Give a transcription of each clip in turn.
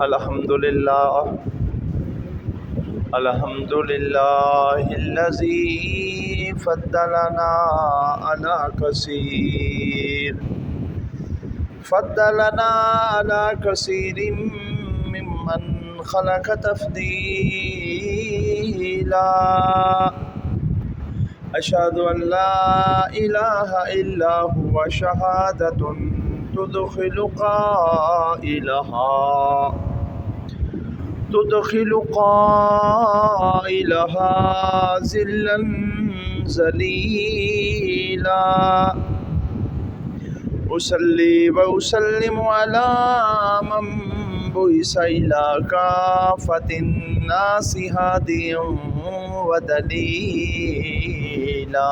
الحمدللہ الذی فضلنا علی کثیر ممن خلق تفضیلا اشہد ان لا الہ الا هو شہادۃ تدخل قائلها ذلا ذلیلا اصلی و اسلم علی من بعث الی کافۃ الناس ہادیا و دلیلا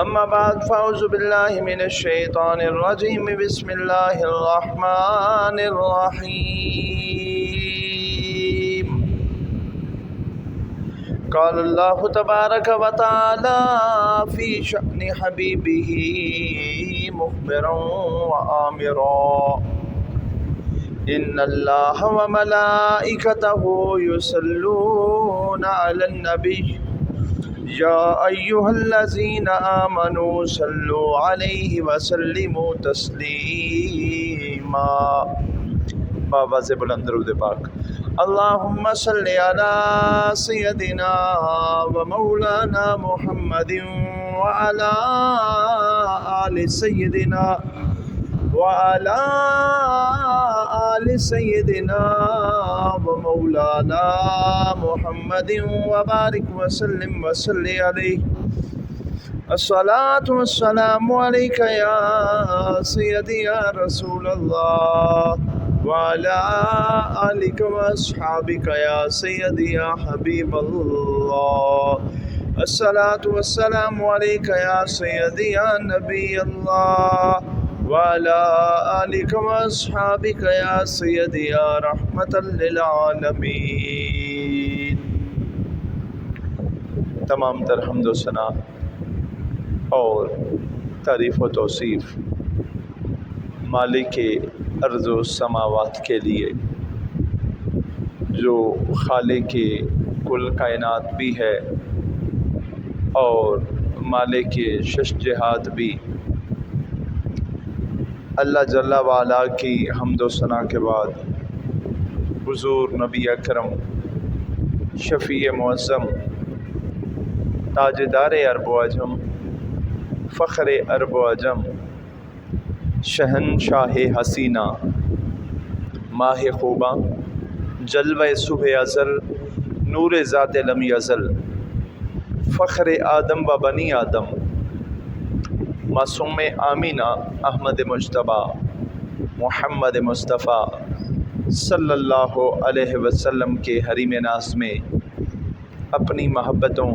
اما بعد فاعوذ باللہ من الشیطان الرجیم بسم اللہ الرحمن الرحیم قال اللہ تبارک و تعالی فی شأن حبیبہ مخبرا و آمرا ان اللہ و ملائکتہ یصلون علی النبی یا ایہا الذین آمنوا صلوا علیہ وسلموا تسلیما باواز بلند درود پاک اللہم صلی علی سیدنا و مولانا محمد وعلی آل سیدنا وعلی آل سیدنا و مولانا محمد وبارک وسلم وصلی علیہ الصلاۃ والسلام علیک یا سیدی یا رسول اللہ وعلی آلک واصحابک یا سیدی یا حبیب اللہ الصلاۃ والسلام علیک یا سیدی یا نبی اللہ وعلی آلک واصحابک یا سیدی یا رحمۃ للعالمین۔ تمام تر حمد و ثنا اور تعریف و توصیف مالک ارض و سماوات کے لیے، جو خالق کل کائنات بھی ہے اور مالک شش جہات بھی۔ اللہ جل وعلا کی حمد و ثنا کے بعد حضور نبی اکرم شفیع معظم تاجدار عرب و عجم فخر عرب و عجم شہنشاہ حسینہ ماہ خوباں جلوہ صبح ازل نور ذات لم یزل فخر آدم و بنی آدم معصوم آمینہ احمد مجتبیٰ محمد مصطفیٰ صلی اللہ علیہ وسلم کے حریم ناز میں اپنی محبتوں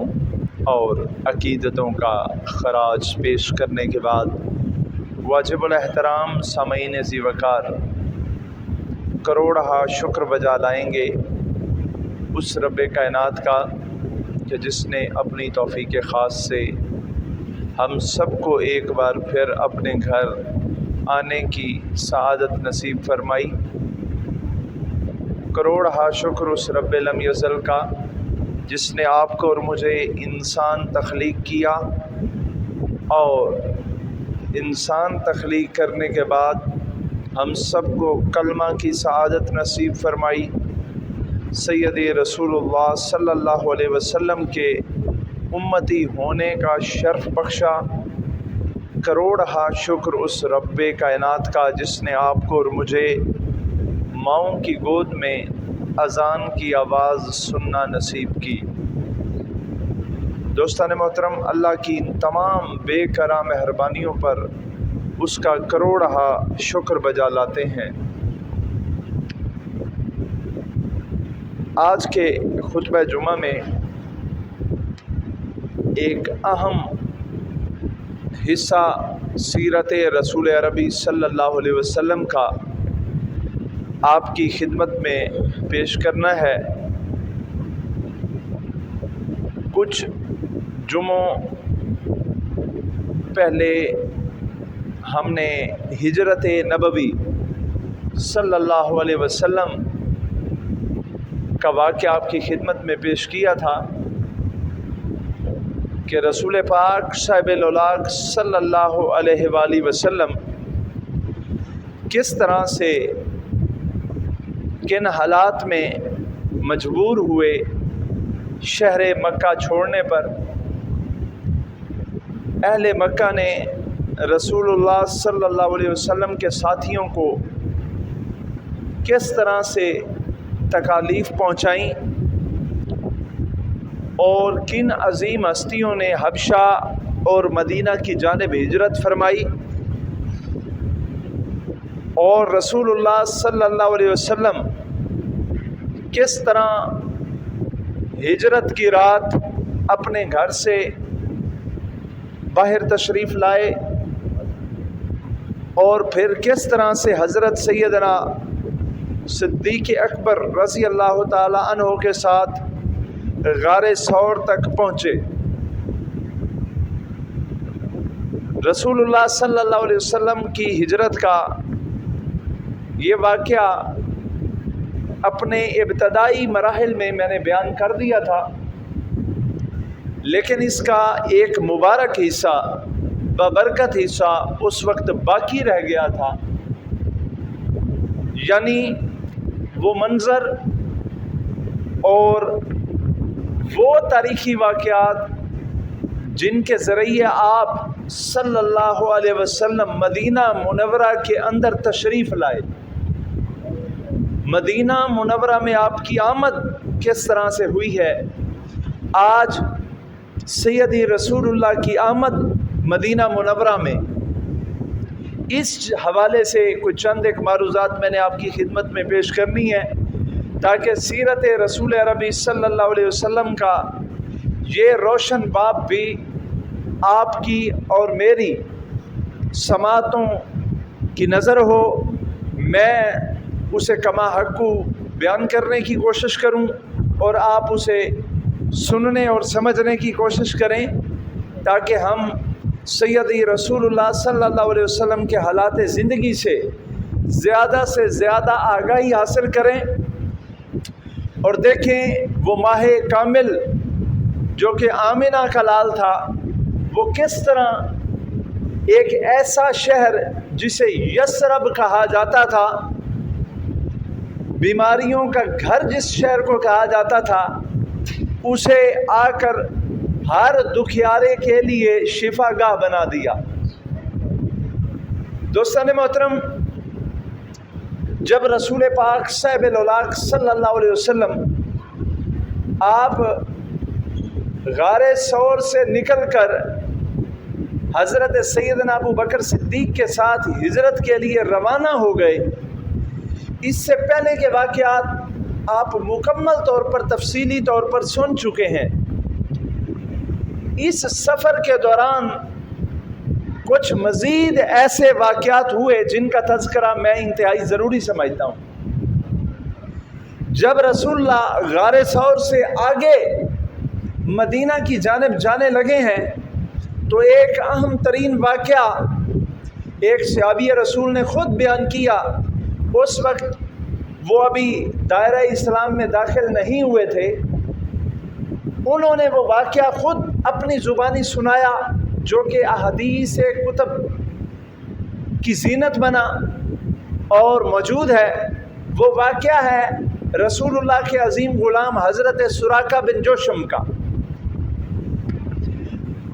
اور عقیدتوں کا خراج پیش کرنے کے بعد واجب الاحترام سامعین ذی وقار کروڑہا شکر بجا لائیں گے اس رب کائنات کا کہ جس نے اپنی توفیق خاص سے ہم سب کو ایک بار پھر اپنے گھر آنے کی سعادت نصیب فرمائی۔ کروڑہا شکر اس رب لم یزل کا جس نے آپ کو اور مجھے انسان تخلیق کیا اور انسان تخلیق کرنے کے بعد ہم سب کو کلمہ کی سعادت نصیب فرمائی، سید رسول اللہ صلی اللہ علیہ وسلم کے امتی ہونے کا شرف بخشا۔ کروڑہا شکر اس رب کائنات کا جس نے آپ کو اور مجھے ماؤں کی گود میں اذان کی آواز سننا نصیب کی۔ دوستان محترم، اللہ کی تمام بے کرا مہربانیوں پر اس کا کروڑہا شکر بجا لاتے ہیں۔ آج کے خطبہ جمعہ میں ایک اہم حصہ سیرت رسول عربی صلی اللہ علیہ وسلم کا آپ کی خدمت میں پیش کرنا ہے۔ کچھ جمعوں پہلے ہم نے ہجرت نبوی صلی اللہ علیہ وسلم کا واقعہ آپ کی خدمت میں پیش کیا تھا کہ رسول پاک صاحب الاولاق صلی اللہ علیہ وآلہ وسلم کس طرح سے کن حالات میں مجبور ہوئے شہر مکہ چھوڑنے پر۔ اہل مکہ نے رسول اللہ صلی اللہ علیہ وسلم کے ساتھیوں کو کس طرح سے تکالیف پہنچائیں اور کن عظیم ہستیوں نے حبشہ اور مدینہ کی جانب ہجرت فرمائی، اور رسول اللہ صلی اللہ علیہ وسلم کس طرح ہجرت کی رات اپنے گھر سے باہر تشریف لائے، اور پھر کس طرح سے حضرت سیدنا صدیق اکبر رضی اللہ تعالی عنہ کے ساتھ غار ثور تک پہنچے۔ رسول اللہ صلی اللہ علیہ وسلم کی ہجرت کا یہ واقعہ اپنے ابتدائی مراحل میں نے بیان کر دیا تھا، لیکن اس کا ایک مبارک حصہ ببرکت حصہ اس وقت باقی رہ گیا تھا، یعنی وہ منظر اور وہ تاریخی واقعات جن کے ذریعے آپ صلی اللہ علیہ وسلم مدینہ منورہ کے اندر تشریف لائے۔ مدینہ منورہ میں آپ کی آمد کس طرح سے ہوئی ہے، آج سیدی رسول اللہ کی آمد مدینہ منورہ میں، اس حوالے سے کچھ چند ایک معروضات میں نے آپ کی خدمت میں پیش کرنی ہے، تاکہ سیرت رسول عربی صلی اللہ علیہ وسلم کا یہ روشن باب بھی آپ کی اور میری سماعتوں کی نظر ہو، میں اسے کما حقو بیان کرنے کی کوشش کروں اور آپ اسے سننے اور سمجھنے کی کوشش کریں، تاکہ ہم سیدی رسول اللہ صلی اللہ علیہ وسلم کے حالات زندگی سے زیادہ آگاہی حاصل کریں، اور دیکھیں وہ ماہ کامل جو کہ آمنہ کا لال تھا، وہ کس طرح ایک ایسا شہر جسے یثرب کہا جاتا تھا، بیماریوں کا گھر جس شہر کو کہا جاتا تھا، اسے آ کر ہر دکھیارے کے لیے شفا گاہ بنا دیا۔ دوستان محترم، جب رسول پاک صاحب الاولاق صلی اللہ علیہ وسلم آپ غار ثور سے نکل کر حضرت سیدنا ابو بکر صدیق کے ساتھ ہجرت کے لیے روانہ ہو گئے، اس سے پہلے کے واقعات آپ مکمل طور پر تفصیلی طور پر سن چکے ہیں۔ اس سفر کے دوران کچھ مزید ایسے واقعات ہوئے جن کا تذکرہ میں انتہائی ضروری سمجھتا ہوں۔ جب رسول اللہ غار ثور سے آگے مدینہ کی جانب جانے لگے ہیں تو ایک اہم ترین واقعہ ایک صحابی رسول نے خود بیان کیا، اس وقت وہ ابھی دائرہ اسلام میں داخل نہیں ہوئے تھے، انہوں نے وہ واقعہ خود اپنی زبانی سنایا جو کہ احادیث کتب کی زینت بنا اور موجود ہے۔ وہ واقعہ ہے رسول اللہ کے عظیم غلام حضرت سراقہ بن جوشم کا۔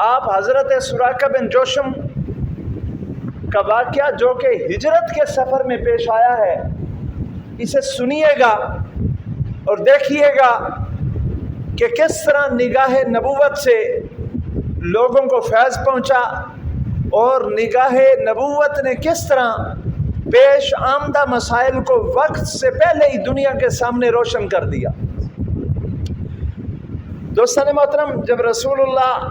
آپ حضرت سراقہ بن جوشم کا واقعہ جو کہ ہجرت کے سفر میں پیش آیا ہے، اسے سنیے گا اور دیکھیے گا کہ کس طرح نگاہ نبوت سے لوگوں کو فیض پہنچا اور نگاہ نبوت نے کس طرح پیش آمدہ مسائل کو وقت سے پہلے ہی دنیا کے سامنے روشن کر دیا۔ دوستان محترم، جب رسول اللہ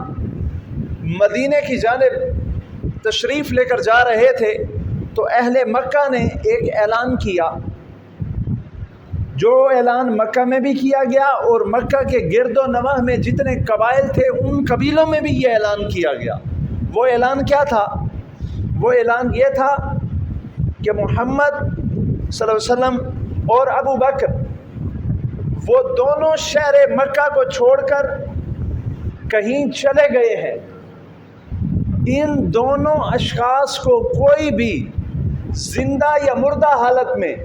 مدینے کی جانب تشریف لے کر جا رہے تھے تو اہل مکہ نے ایک اعلان کیا، جو اعلان مکہ میں بھی کیا گیا اور مکہ کے گرد و نواح میں جتنے قبائل تھے ان قبیلوں میں بھی یہ اعلان کیا گیا۔ وہ اعلان کیا تھا؟ وہ اعلان یہ تھا کہ محمد صلی اللہ علیہ وسلم اور ابو بکر وہ دونوں شہر مکہ کو چھوڑ کر کہیں چلے گئے ہیں. ان دونوں اشخاص کو کوئی بھی زندہ یا مردہ حالت میں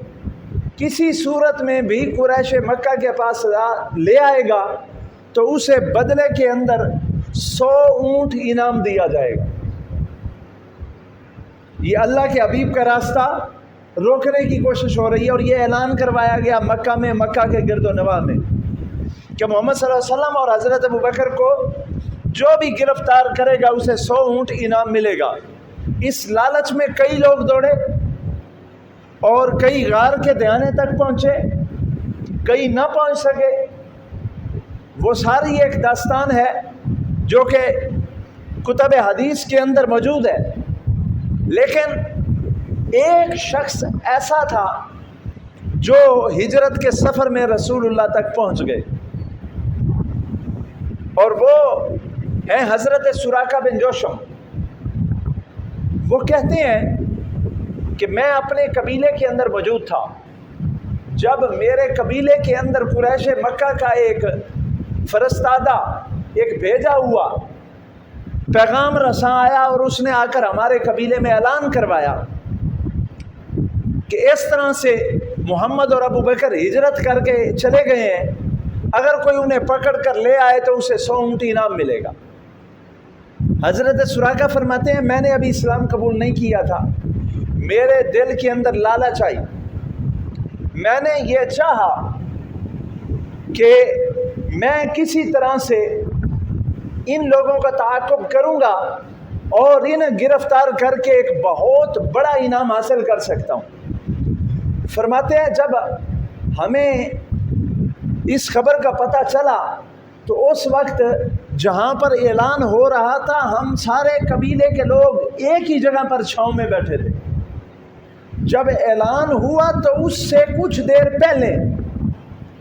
کسی صورت میں بھی قریش مکہ کے پاس لے آئے گا تو اسے بدلے کے اندر 100 اونٹ انعام دیا جائے گا. یہ اللہ کے حبیب کا راستہ روکنے کی کوشش ہو رہی ہے، اور یہ اعلان کروایا گیا مکہ میں، مکہ کے گرد و نواح میں، کہ محمد صلی اللہ علیہ وسلم اور حضرت ابو بکر کو جو بھی گرفتار کرے گا اسے 100 اونٹ انعام ملے گا. اس لالچ میں کئی لوگ دوڑے اور کئی غار کے دہانے تک پہنچے، کئی نہ پہنچ سکے. وہ ساری ایک داستان ہے جو کہ کتب حدیث کے اندر موجود ہے. لیکن ایک شخص ایسا تھا جو ہجرت کے سفر میں رسول اللہ تک پہنچ گئے، اور وہ ہیں حضرت سراقہ بن جوشم. وہ کہتے ہیں کہ میں اپنے قبیلے کے اندر موجود تھا جب میرے قبیلے کے اندر قریش مکہ کا ایک فرستادہ، ایک بھیجا ہوا پیغام رساں آیا، اور اس نے آ کر ہمارے قبیلے میں اعلان کروایا کہ اس طرح سے محمد اور ابو بکر ہجرت کر کے چلے گئے ہیں، اگر کوئی انہیں پکڑ کر لے آئے تو اسے 100 اونٹ انعام ملے گا. حضرت سراقہ فرماتے ہیں میں نے ابھی اسلام قبول نہیں کیا تھا، میرے دل کے اندر لالچ آئی، میں نے یہ چاہا کہ میں کسی طرح سے ان لوگوں کا تعاقب کروں گا اور انہیں گرفتار کر کے ایک بہت بڑا انعام حاصل کر سکتا ہوں. فرماتے ہیں جب ہمیں اس خبر کا پتہ چلا تو اس وقت جہاں پر اعلان ہو رہا تھا ہم سارے قبیلے کے لوگ ایک ہی جگہ پر چھاؤں میں بیٹھے تھے. جب اعلان ہوا تو اس سے کچھ دیر پہلے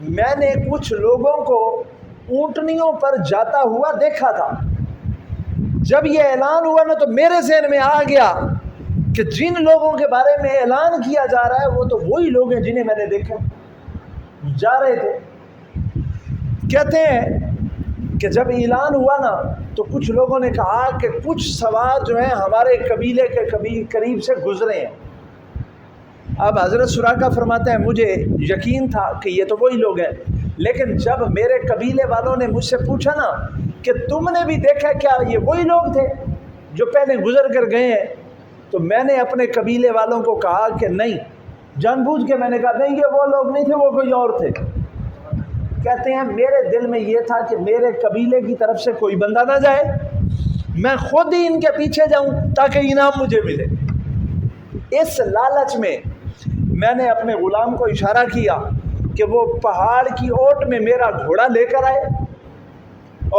میں نے کچھ لوگوں کو اونٹنیوں پر جاتا ہوا دیکھا تھا. جب یہ اعلان ہوا نا تو میرے ذہن میں آ گیا کہ جن لوگوں کے بارے میں اعلان کیا جا رہا ہے وہ تو وہی لوگ ہیں جنہیں میں نے دیکھا جا رہے تھے. کہتے ہیں کہ جب اعلان ہوا نا تو کچھ لوگوں نے کہا کہ کچھ سوار جو ہیں ہمارے قبیلے کے قریب سے گزرے ہیں. اب حضرت سراقہ فرماتے ہیں مجھے یقین تھا کہ یہ تو وہی لوگ ہیں، لیکن جب میرے قبیلے والوں نے مجھ سے پوچھا نا کہ تم نے بھی دیکھا کیا یہ وہی لوگ تھے جو پہلے گزر کر گئے ہیں، تو میں نے اپنے قبیلے والوں کو کہا کہ نہیں، جان بوجھ کے میں نے کہا نہیں یہ وہ لوگ نہیں تھے، وہ کوئی اور تھے. کہتے ہیں میرے دل میں یہ تھا کہ میرے قبیلے کی طرف سے کوئی بندہ نہ جائے، میں خود ہی ان کے پیچھے جاؤں تاکہ انعام مجھے ملے. اس لالچ میں میں نے اپنے غلام کو اشارہ کیا کہ وہ پہاڑ کی اوٹ میں میرا گھوڑا لے کر آئے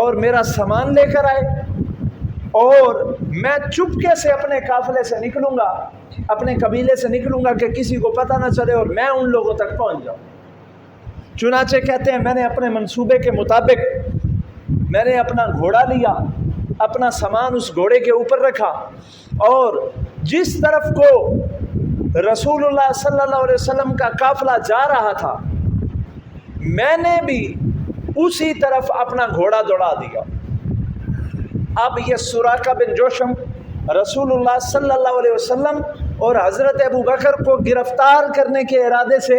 اور میرا سامان لے کر آئے، اور میں چپکے سے اپنے قافلے سے نکلوں گا، اپنے قبیلے سے نکلوں گا کہ کسی کو پتہ نہ چلے اور میں ان لوگوں تک پہنچ جاؤں. چنانچہ کہتے ہیں میں نے اپنے منصوبے کے مطابق میں نے اپنا گھوڑا لیا، اپنا سامان اس گھوڑے کے اوپر رکھا، اور جس طرف کو رسول اللہ صلی اللہ علیہ وسلم کا قافلہ جا رہا تھا میں نے بھی اسی طرف اپنا گھوڑا دوڑا دیا. اب یہ سراقہ بن جوشم رسول اللہ صلی اللہ علیہ وسلم اور حضرت ابو بکر کو گرفتار کرنے کے ارادے سے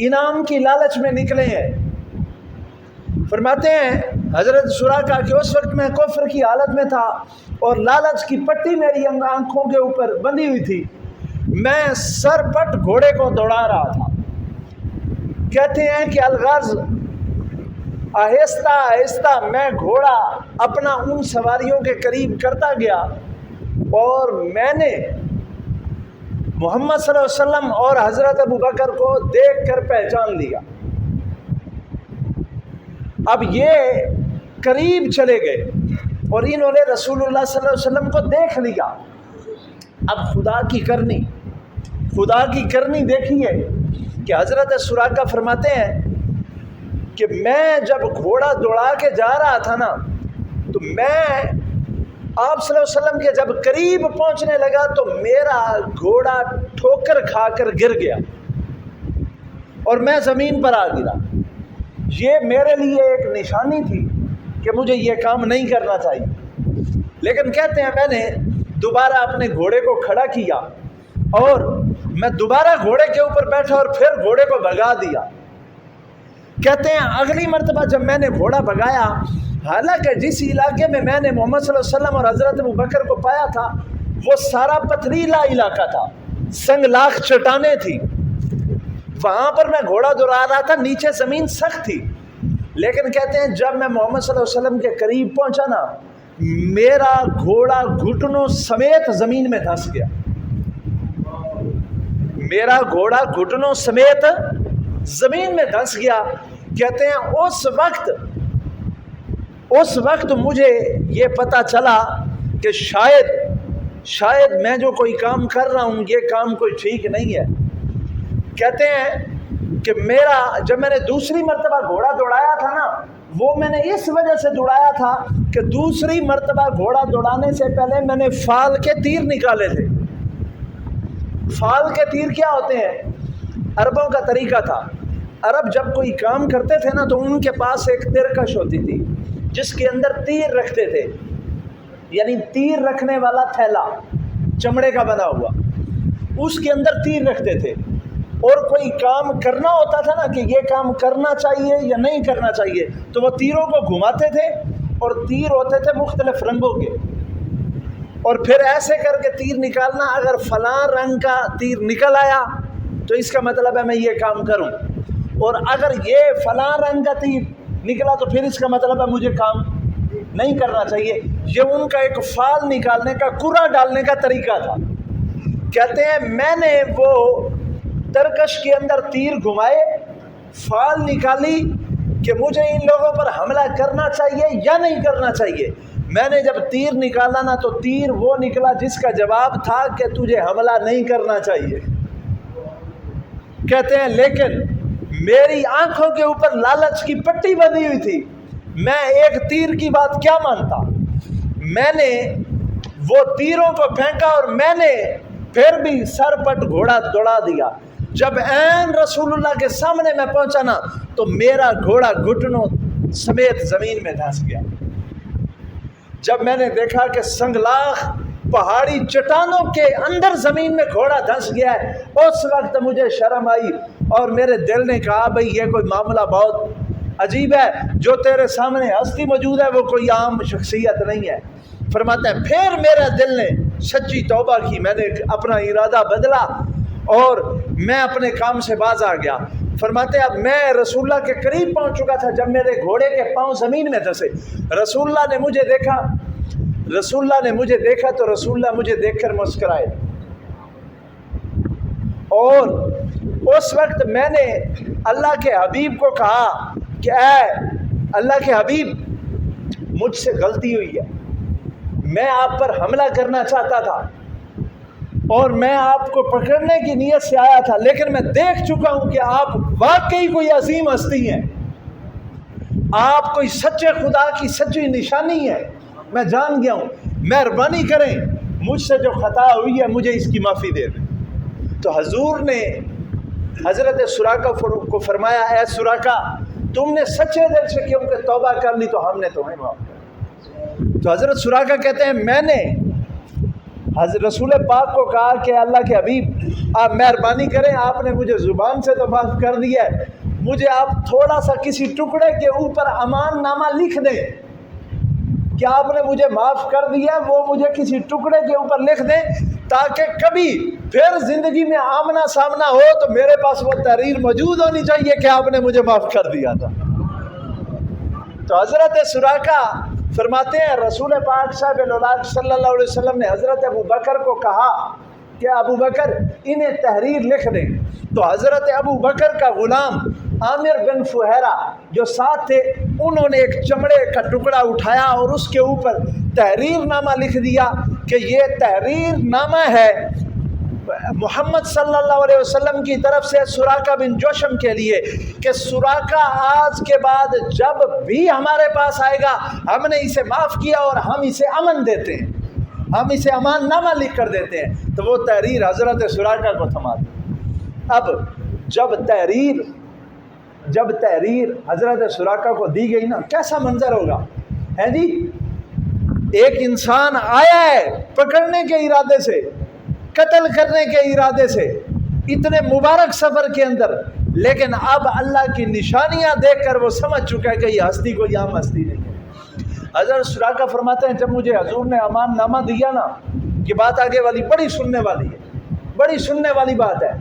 انعام کی لالچ میں نکلے ہیں. فرماتے ہیں حضرت سراقہ کہ اس وقت میں کفر کی حالت میں تھا اور لالچ کی پٹی میری آنکھوں کے اوپر بندھی ہوئی تھی، میں سر پٹ گھوڑے کو دوڑا رہا تھا. کہتے ہیں کہ الغرض آہستہ آہستہ میں گھوڑا اپنا ان سواریوں کے قریب کرتا گیا اور میں نے محمد صلی اللہ علیہ وسلم اور حضرت ابو بکر کو دیکھ کر پہچان لیا. اب یہ قریب چلے گئے اور انہوں نے رسول اللہ صلی اللہ علیہ وسلم کو دیکھ لیا. اب خدا کی کرنی دیکھیے کہ حضرت سراقہ فرماتے ہیں کہ میں جب گھوڑا دوڑا کے جا رہا تھا نا تو میں آپ صلی اللہ علیہ وسلم کے جب قریب پہنچنے لگا تو میرا گھوڑا ٹھوکر کھا کر گر گیا. اور میں زمین پر آ گرا۔ یہ میرے لیے ایک نشانی تھی کہ مجھے یہ کام نہیں کرنا چاہیے، لیکن کہتے ہیں میں نے دوبارہ اپنے گھوڑے کو کھڑا کیا اور میں دوبارہ گھوڑے کے اوپر بیٹھا اور پھر گھوڑے کو بھگا دیا۔ کہتے ہیں اگلی مرتبہ جب میں نے گھوڑا بھگایا، حالانکہ جس علاقے میں نے محمد صلی اللہ علیہ وسلم اور حضرت ابوبکر کو پایا تھا وہ سارا پتھریلا علاقہ تھا، سنگلاخ چٹانیں تھی، وہاں پر میں گھوڑا دوڑا رہا تھا، نیچے زمین سخت تھی، لیکن کہتے ہیں جب میں محمد صلی اللہ علیہ وسلم کے قریب پہنچا نا، میرا گھوڑا گھٹنوں سمیت زمین میں دھنس گیا۔ میرا گھوڑا گھٹنوں سمیت زمین میں دھنس گیا۔ کہتے ہیں اس وقت مجھے یہ پتہ چلا کہ شاید میں جو کوئی کام کر رہا ہوں یہ کام کوئی ٹھیک نہیں ہے۔ کہتے ہیں کہ جب میں نے دوسری مرتبہ گھوڑا دوڑایا تھا نا، وہ میں نے اس وجہ سے دوڑایا تھا کہ دوسری مرتبہ گھوڑا دوڑانے سے پہلے میں نے فال کے تیر نکالے تھے۔ فال کے تیر کیا ہوتے ہیں؟ عربوں کا طریقہ تھا، عرب جب کوئی کام کرتے تھے نا تو ان کے پاس ایک ترکش ہوتی تھی جس کے اندر تیر رکھتے تھے، یعنی تیر رکھنے والا تھیلا چمڑے کا بنا ہوا، اس کے اندر تیر رکھتے تھے، اور کوئی کام کرنا ہوتا تھا نا کہ یہ کام کرنا چاہیے یا نہیں کرنا چاہیے تو وہ تیروں کو گھماتے تھے، اور تیر ہوتے تھے مختلف رنگوں کے، اور پھر ایسے کر کے تیر نکالنا، اگر فلاں رنگ کا تیر نکل آیا تو اس کا مطلب ہے میں یہ کام کروں، اور اگر یہ فلاں رنگ کا تیر نکلا تو پھر اس کا مطلب ہے مجھے کام نہیں کرنا چاہیے۔ یہ ان کا ایک فال نکالنے کا، کرا ڈالنے کا طریقہ تھا۔ کہتے ہیں میں نے وہ ترکش کے اندر تیر گھمائے، فال نکالی کہ مجھے ان لوگوں پر حملہ کرنا چاہیے یا نہیں کرنا چاہیے۔ میں نے جب تیر نکالا نا تو تیر وہ نکلا جس کا جواب تھا کہ تجھے حملہ نہیں کرنا چاہیے۔ کہتے ہیں لیکن میری آنکھوں کے اوپر لالچ کی پٹی بندھی ہوئی تھی، میں ایک تیر کی بات کیا مانتا، میں نے وہ تیروں کو پھینکا اور میں نے پھر بھی سر پٹ گھوڑا دوڑا دیا۔ جب عین رسول اللہ کے سامنے میں پہنچا نا تو میرا گھوڑا گھٹنوں سمیت زمین میں دھنس گیا۔ جب میں نے دیکھا کہ سنگلاخ پہاڑی چٹانوں کے اندر زمین میں گھوڑا دھنس گیا ہے، اس وقت مجھے شرم آئی اور میرے دل نے کہا بھئی یہ کوئی معاملہ بہت عجیب ہے، جو تیرے سامنے ہستی موجود ہے وہ کوئی عام شخصیت نہیں ہے۔ فرماتا ہے پھر میرے دل نے سچی توبہ کی، میں نے اپنا ارادہ بدلا اور میں اپنے کام سے باز آ گیا۔ فرماتے ہیں اب میں رسول اللہ کے قریب پہنچ چکا تھا جب میرے گھوڑے کے پاؤں زمین میں دھنسے۔ رسول اللہ نے مجھے دیکھا تو رسول اللہ مجھے دیکھ کر مسکرائے، اور اس وقت میں نے اللہ کے حبیب کو کہا کہ اے اللہ کے حبیب، مجھ سے غلطی ہوئی ہے، میں آپ پر حملہ کرنا چاہتا تھا اور میں آپ کو پکڑنے کی نیت سے آیا تھا، لیکن میں دیکھ چکا ہوں کہ آپ واقعی کوئی عظیم ہستی ہیں، آپ کوئی سچے خدا کی سچی نشانی ہے، میں جان گیا ہوں، مہربانی کریں مجھ سے جو خطا ہوئی ہے مجھے اس کی معافی دے دیں۔ تو حضور نے حضرت سراقہ کو فرمایا اے سراقہ، تم نے سچے دل سے کیونکہ توبہ کر لی تو ہم نے تمہیں معاف کر۔ تو حضرت سراقہ کہتے ہیں میں نے حضرت رسول پاک کو کہا کہ اللہ کے حبیب آپ مہربانی کریں، آپ نے مجھے زبان سے تو معاف کر دیا ہے، مجھے آپ تھوڑا سا کسی ٹکڑے کے اوپر امان نامہ لکھ دیں کہ آپ نے مجھے معاف کر دیا، وہ مجھے کسی ٹکڑے کے اوپر لکھ دیں تاکہ کبھی پھر زندگی میں آمنا سامنا ہو تو میرے پاس وہ تحریر موجود ہونی چاہیے کہ آپ نے مجھے معاف کر دیا تھا۔ تو حضرت سراقہ فرماتے ہیں رسول پاک صاحب الولاد صلی اللہ علیہ وسلم نے حضرت ابوبکر کو کہا کہ ابوبکر انہیں تحریر لکھ دیں، تو حضرت ابوبکر کا غلام عامر بن فہیرہ جو ساتھ تھے انہوں نے ایک چمڑے کا ٹکڑا اٹھایا اور اس کے اوپر تحریر نامہ لکھ دیا کہ یہ تحریر نامہ ہے محمد صلی اللہ علیہ وسلم کی طرف سے سراقہ بن جوشم کے لیے کہ سراقہ آج کے بعد جب بھی ہمارے پاس آئے گا ہم نے اسے معاف کیا اور ہم اسے امن دیتے ہیں، ہم اسے امان نامہ لکھ کر دیتے ہیں۔ تو وہ تحریر حضرت سراقہ کو تھما دی۔ اب جب تحریر جب تحریر حضرت سراقہ کو دی گئی نا، کیسا منظر ہوگا ہے جی؟ ایک انسان آیا ہے پکڑنے کے ارادے سے، قتل کرنے کے ارادے سے، اتنے مبارک سفر کے اندر، لیکن اب اللہ کی نشانیاں دیکھ کر وہ سمجھ چکا ہے کہ یہ ہستی کو یہاں ہستی نہیں ہے۔ حضرت سراقہ فرماتے ہیں جب مجھے حضور نے امان نامہ دیا نا، کہ بات آگے والی بڑی سننے والی ہے، بڑی سننے والی بات ہے۔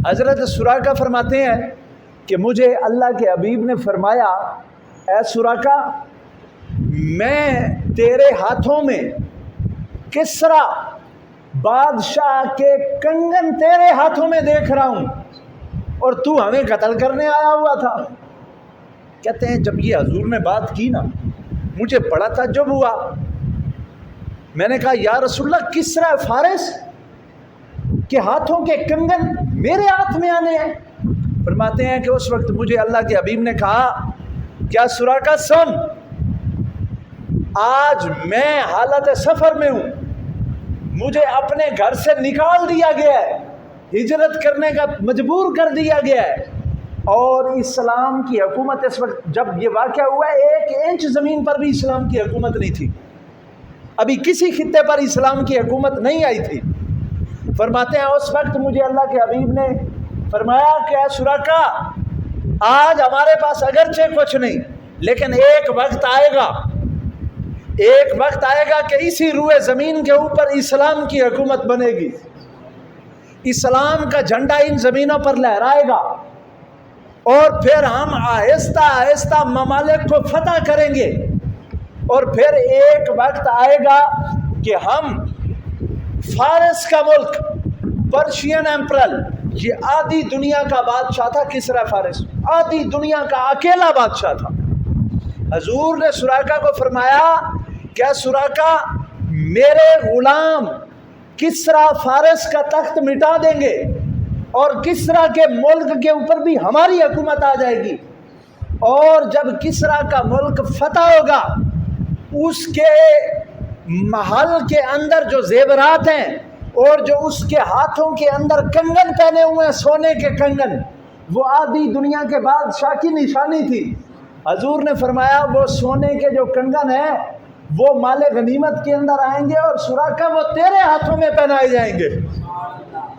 حضرت سراقہ فرماتے ہیں کہ مجھے اللہ کے حبیب نے فرمایا، اے سراقہ، میں تیرے ہاتھوں میں کسرا بادشاہ کے کنگن تیرے ہاتھوں میں دیکھ رہا ہوں، اور تو ہمیں قتل کرنے آیا ہوا تھا۔ کہتے ہیں جب یہ حضور نے بات کی نا، مجھے بڑا تعجب ہوا۔ میں نے کہا یا رسول اللہ، کسرا فارس کے ہاتھوں کے کنگن میرے ہاتھ میں آنے ہیں؟ فرماتے ہیں کہ اس وقت مجھے اللہ کے حبیب نے کہا، کیا سراقہ سن، آج میں حالت سفر میں ہوں، مجھے اپنے گھر سے نکال دیا گیا ہے، ہجرت کرنے کا مجبور کر دیا گیا ہے، اور اسلام کی حکومت اس وقت، جب یہ واقعہ ہوا ہے 1 انچ زمین پر بھی اسلام کی حکومت نہیں تھی، ابھی کسی خطے پر اسلام کی حکومت نہیں آئی تھی۔ فرماتے ہیں اس وقت مجھے اللہ کے حبیب نے فرمایا کہ اے سراقہ، آج ہمارے پاس اگرچہ کچھ نہیں، لیکن ایک وقت آئے گا، ایک وقت آئے گا کہ اسی روئے زمین کے اوپر اسلام کی حکومت بنے گی، اسلام کا جھنڈا ان زمینوں پر لہرائے گا، اور پھر ہم آہستہ آہستہ ممالک کو فتح کریں گے، اور پھر ایک وقت آئے گا کہ ہم فارس کا ملک، پرشین ایمپرل، یہ آدھی دنیا کا بادشاہ تھا، کسرا فارس آدھی دنیا کا اکیلا بادشاہ تھا۔ حضور نے سراقہ کو فرمایا، کیا سراقہ، میرے غلام کسرا فارس کا تخت مٹا دیں گے، اور کسرا کے ملک کے اوپر بھی ہماری حکومت آ جائے گی، اور جب کسرا کا ملک فتح ہوگا، اس کے محل کے اندر جو زیورات ہیں، اور جو اس کے ہاتھوں کے اندر کنگن پہنے ہوئے ہیں، سونے کے کنگن، وہ آدھی دنیا کے بادشاہ کی نشانی تھی۔ حضور نے فرمایا وہ سونے کے جو کنگن ہیں وہ مال غنیمت کے اندر آئیں گے، اور سراقہ وہ تیرے ہاتھوں میں پہنائے جائیں گے،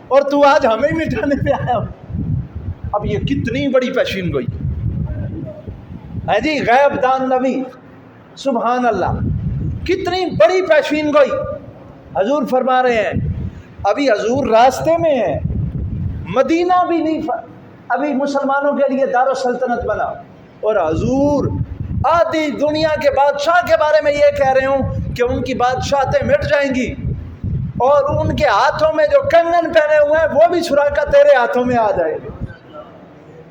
اور تو آج ہمیں مٹانے پہ آیا ہو۔ اب یہ کتنی بڑی پیشین گوئی ہے جی، غیب دان نبی، سبحان اللہ، کتنی بڑی پیشین گوئی۔ حضور فرما رہے ہیں، ابھی حضور راستے میں ہیں، مدینہ بھی نہیں ابھی مسلمانوں کے لیے دارالسلطنت بنا، اور حضور آدھی دنیا کے بادشاہ کے بارے میں یہ کہہ رہے ہوں کہ ان کی بادشاہتیں مٹ جائیں گی، اور ان کے ہاتھوں میں جو کنگن پہنے ہوئے ہیں وہ بھی سراقہ تیرے ہاتھوں میں آ جائے گے۔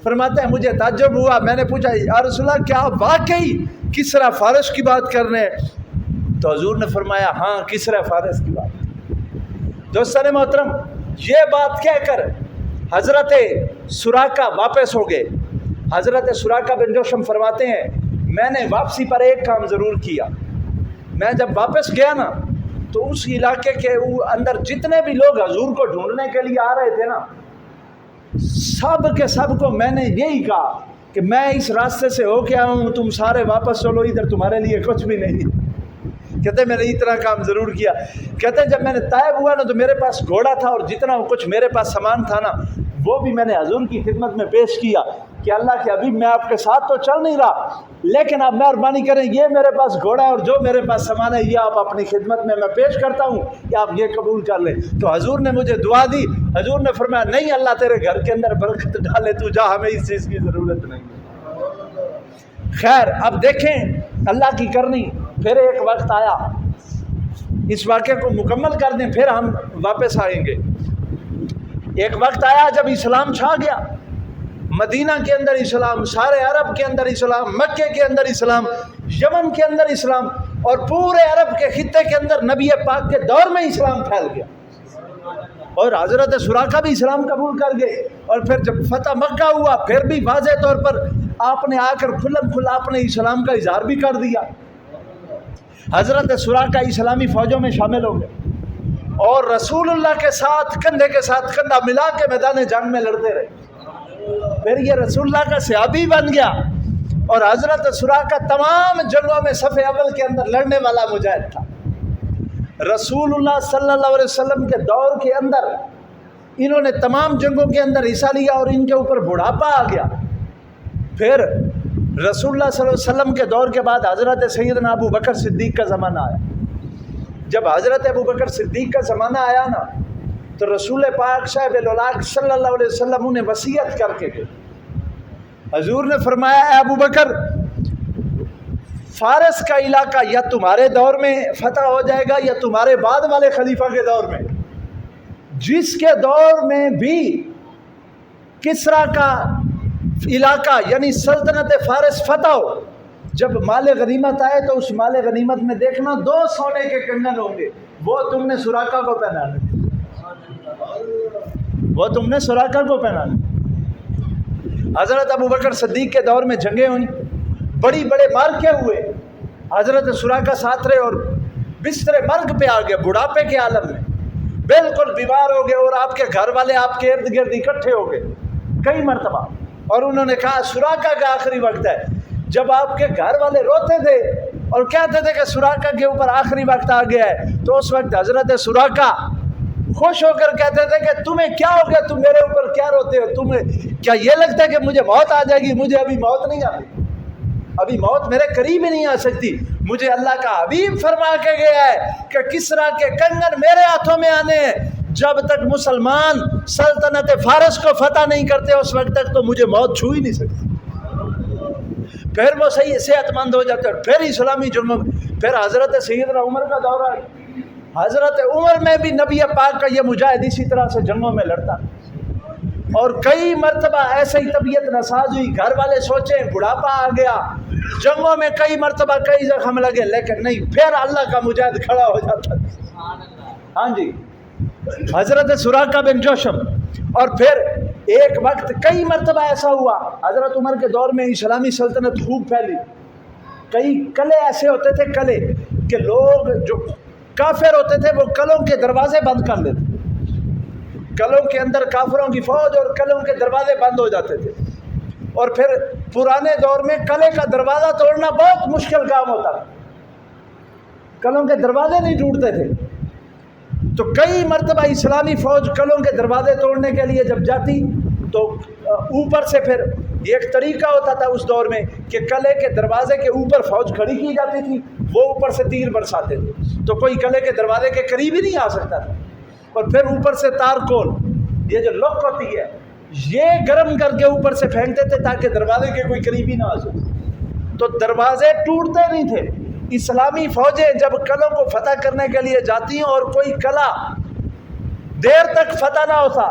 فرماتے ہیں مجھے تعجب ہوا، میں نے پوچھا یا رسول اللہ، کیا واقعی کسرا فارس کی بات کر رہے ہیں؟ تو حضور نے فرمایا ہاں، کسرا فارس کی بات۔ دوستان محترم، یہ بات کہہ کر حضرت سراقہ واپس ہو گئے۔ حضرت سراقہ بن جوشم فرماتے ہیں میں نے واپسی پر ایک کام ضرور کیا، میں جب واپس گیا نا تو اس علاقے کے اندر جتنے بھی لوگ حضور کو ڈھونڈنے کے لیے آ رہے تھے نا، سب کے سب کو میں نے یہی کہا کہ میں اس راستے سے ہو کے آیا ہوں، تم سارے واپس چلو، ادھر تمہارے لیے کچھ بھی نہیں۔ کہتے ہیں میں نے اتنا کام ضرور کیا۔ کہتے ہیں جب میں نے طائف ہوا نا تو میرے پاس گھوڑا تھا، اور جتنا کچھ میرے پاس سامان تھا نا وہ بھی میں نے حضور کی خدمت میں پیش کیا کہ اللہ کے حبیب میں آپ کے ساتھ تو چل نہیں رہا، لیکن آپ مہربانی کریں، یہ میرے پاس گھوڑا ہے اور جو میرے پاس سامان ہے یہ آپ اپنی خدمت میں پیش کرتا ہوں کہ آپ یہ قبول کر لیں۔ تو حضور نے مجھے دعا دی، حضور نے فرمایا نہیں، اللہ تیرے گھر کے اندر برکت ڈالے، تو جا، ہمیں اس چیز کی ضرورت نہیں۔ خیر، اب دیکھیں اللہ کی کرنی۔ پھر ایک وقت آیا، اس واقعے کو مکمل کر دیں پھر ہم واپس آئیں گے۔ ایک وقت آیا جب اسلام چھا گیا، مدینہ کے اندر اسلام، سارے عرب کے اندر اسلام، مکے کے اندر اسلام، یمن کے اندر اسلام، اور پورے عرب کے خطے کے اندر نبی پاک کے دور میں اسلام پھیل گیا، اور حضرت سراقہ بھی اسلام قبول کر گئے۔ اور پھر جب فتح مکہ ہوا پھر بھی واضح طور پر آپ نے آ کر کھلم کھلا اپنے اسلام کا اظہار بھی کر دیا۔ حضرت سراقہ اسلامی فوجوں میں شامل ہو گئے اور رسول اللہ کے ساتھ کندھے کے ساتھ کندھا ملا کے میدان جنگ میں لڑتے رہے۔ پھر یہ رسول اللہ کا صحابی بن گیا اور حضرت سراقہ تمام جنگوں میں صف اول کے اندر لڑنے والا مجاہد تھا۔ رسول اللہ صلی اللہ علیہ وسلم کے دور کے اندر انہوں نے تمام جنگوں کے اندر حصہ لیا اور ان کے اوپر بڑھاپا آ گیا۔ پھر رسول اللہ صلی اللہ علیہ وسلم کے دور کے بعد حضرت سیدنا ابو بکر صدیق کا زمانہ آیا۔ جب حضرت ابو بکر صدیق کا زمانہ آیا نا تو رسول پاک صاحب الاولاق صلی اللہ علیہ وسلم انہیں وصیت کر کے گئے۔ حضور نے فرمایا اے ابو بکر، فارس کا علاقہ یا تمہارے دور میں فتح ہو جائے گا یا تمہارے بعد والے خلیفہ کے دور میں، جس کے دور میں بھی کسرا کا علاقہ یعنی سلطنت فارس فتح ہو، جب مال غنیمت آئے تو اس مال غنیمت میں دیکھنا 2 سونے کے کنگن ہوں گے، وہ تم نے سراقہ کو پہنانے، وہ تم نے سراقہ کو پہنانے۔ حضرت ابو بکر صدیق کے دور میں جنگیں ہوئیں، بڑی بڑے مارکے ہوئے، حضرت سراقہ ساتھ رہے اور بستر مرگ پہ آ گئے، بڑھاپے کے عالم میں بالکل بیمار ہو گئے، اور آپ کے گھر والے آپ کے ارد گرد اکٹھے ہو گئے کئی مرتبہ، اور انہوں نے کہا سراقہ کا آخری وقت ہے۔ جب آپ کے گھر والے روتے تھے اور کہتے تھے کہ سراقہ کے اوپر آخری وقت آ گیا ہے، تو اس وقت حضرت سراقہ خوش ہو کر کہتے تھے کہ تمہیں کیا ہو گیا، تم میرے اوپر کیا روتے ہو، تمہیں کیا یہ لگتا ہے کہ مجھے موت آ جائے گی؟ مجھے ابھی موت نہیں آتی، ابھی موت میرے قریب ہی نہیں آ سکتی۔ مجھے اللہ کا حبیب فرما کے گیا ہے کہ کسرا کے کنگن میرے ہاتھوں میں آنے ہیں، جب تک مسلمان سلطنت فارس کو فتح نہیں کرتے اس وقت تک تو مجھے موت چھو ہی نہیں سکتی۔ پھر وہ صحیح صحت مند ہو جاتے ہیں، پھر اسلامی جنگوں میں، پھر حضرت سیدنا عمر کا دور آیا۔ حضرت عمر میں بھی نبی پاک کا یہ مجاہد اسی طرح سے جنگوں میں لڑتا، اور کئی مرتبہ ایسے ہی طبیعت ناساز ہوئی، گھر والے سوچیں بڑھاپا آ گیا، جنگوں میں کئی مرتبہ کئی زخم لگے، لیکن نہیں، پھر اللہ کا مجاہد کھڑا ہو جاتا۔ ہاں جی، حضرت سراقہ بن جوشم۔ اور پھر ایک وقت کئی مرتبہ ایسا ہوا، حضرت عمر کے دور میں اسلامی سلطنت خوب پھیلی، کئی قلعے ایسے ہوتے تھے، قلعے کہ لوگ جو کافر ہوتے تھے وہ قلعوں کے دروازے بند کر لیتے، قلعوں کے اندر کافروں کی فوج اور قلعوں کے دروازے بند ہو جاتے تھے، اور پھر پرانے دور میں قلعے کا دروازہ توڑنا بہت مشکل کام ہوتا تھا، قلعوں کے دروازے نہیں ٹوٹتے تھے، تو کئی مرتبہ اسلامی فوج قلعوں کے دروازے توڑنے کے لیے جب جاتی تو اوپر سے پھر ایک طریقہ ہوتا تھا اس دور میں کہ قلعے کے دروازے کے اوپر فوج کھڑی کی جاتی تھی، وہ اوپر سے تیر برساتے تھے، تو کوئی قلعے کے دروازے کے قریب ہی نہیں آ سکتا تھا، اور پھر اوپر سے تارکول، یہ جو لوک ہوتی ہے، یہ گرم کر کے اوپر سے پھینکتے تھے تاکہ دروازے کے کوئی قریب ہی نہ آ سکے، تو دروازے ٹوٹتے نہیں تھے۔ اسلامی فوجیں جب قلعوں کو فتح کرنے کے لیے جاتی ہیں اور کوئی قلعہ دیر تک فتح نہ ہوتا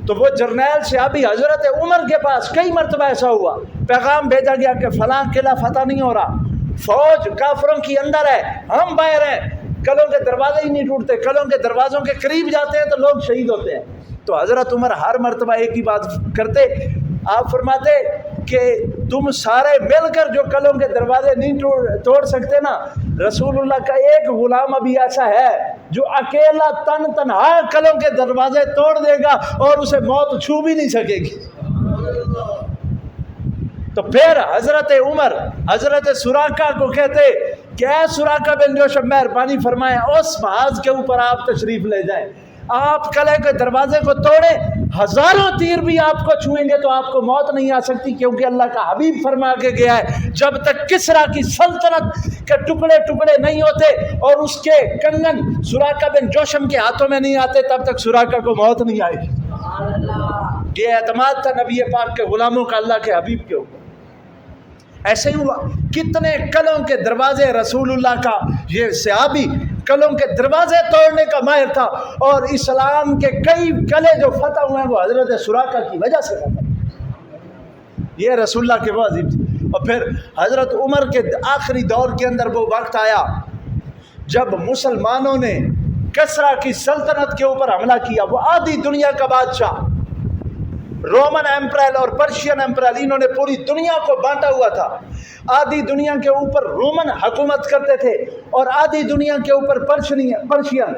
تو وہ جرنیل صحابی حضرت عمر کے پاس کئی مرتبہ ایسا ہوا، پیغام بھیجا گیا کہ فلاں قلعہ فتح نہیں ہو رہا، فوج کافروں کی اندر ہے، ہم باہر ہیں، قلعوں کے دروازے ہی نہیں ٹوٹتے، قلعوں کے دروازوں کے قریب جاتے ہیں تو لوگ شہید ہوتے ہیں۔ تو حضرت عمر ہر مرتبہ ایک ہی بات کرتے، آپ فرماتے کہ تم سارے مل کر جو قلعوں کے دروازے نہیں توڑ سکتے نا، رسول اللہ کا ایک غلام ابھی ایسا ہے جو اکیلا تنہا قلعوں کے دروازے توڑ دے گا اور اسے موت چھو بھی نہیں سکے گی۔ تو پھر حضرت عمر حضرت سراقہ کو کہتے کہ اے سراقہ بن جوشم، مہربانی فرمائیں اس محاذ کے اوپر آپ تشریف لے جائیں، آپ قلعے کے دروازے کو توڑیں، ہزاروں تیر بھی آپ کو چھوئیں گے تو آپ کو موت نہیں آ سکتی، کیونکہ اللہ کا حبیب فرما کے گیا ہے جب تک کسرا کی سلطنت کے ٹکڑے ٹکڑے نہیں ہوتے اور اس کے کنگن سراقہ بن جوشم کے ہاتھوں میں نہیں آتے تب تک سراقہ کو موت نہیں آئے گی۔ یہ اعتماد تھا نبی پاک کے غلاموں کا اللہ کے حبیب کے اوپر۔ ایسے ہی ہوا، کتنے قلعوں کے دروازے رسول اللہ کا یہ صحابی قلعوں کے دروازے توڑنے کا ماہر تھا، اور اسلام کے کئی قلعے جو فتح ہوئے ہیں وہ حضرت سراقہ کی وجہ سے فتح، یہ رسول اللہ کے وہ عظیم تھے۔ اور پھر حضرت عمر کے آخری دور کے اندر وہ وقت آیا جب مسلمانوں نے کسرا کی سلطنت کے اوپر حملہ کیا، وہ آدھی دنیا کا بادشاہ، رومن ایمپرل اور پرشین ایمپرل، انہوں نے پوری دنیا کو بانٹا ہوا تھا، آدھی دنیا کے اوپر رومن حکومت کرتے تھے اور آدھی دنیا کے اوپر پرشین۔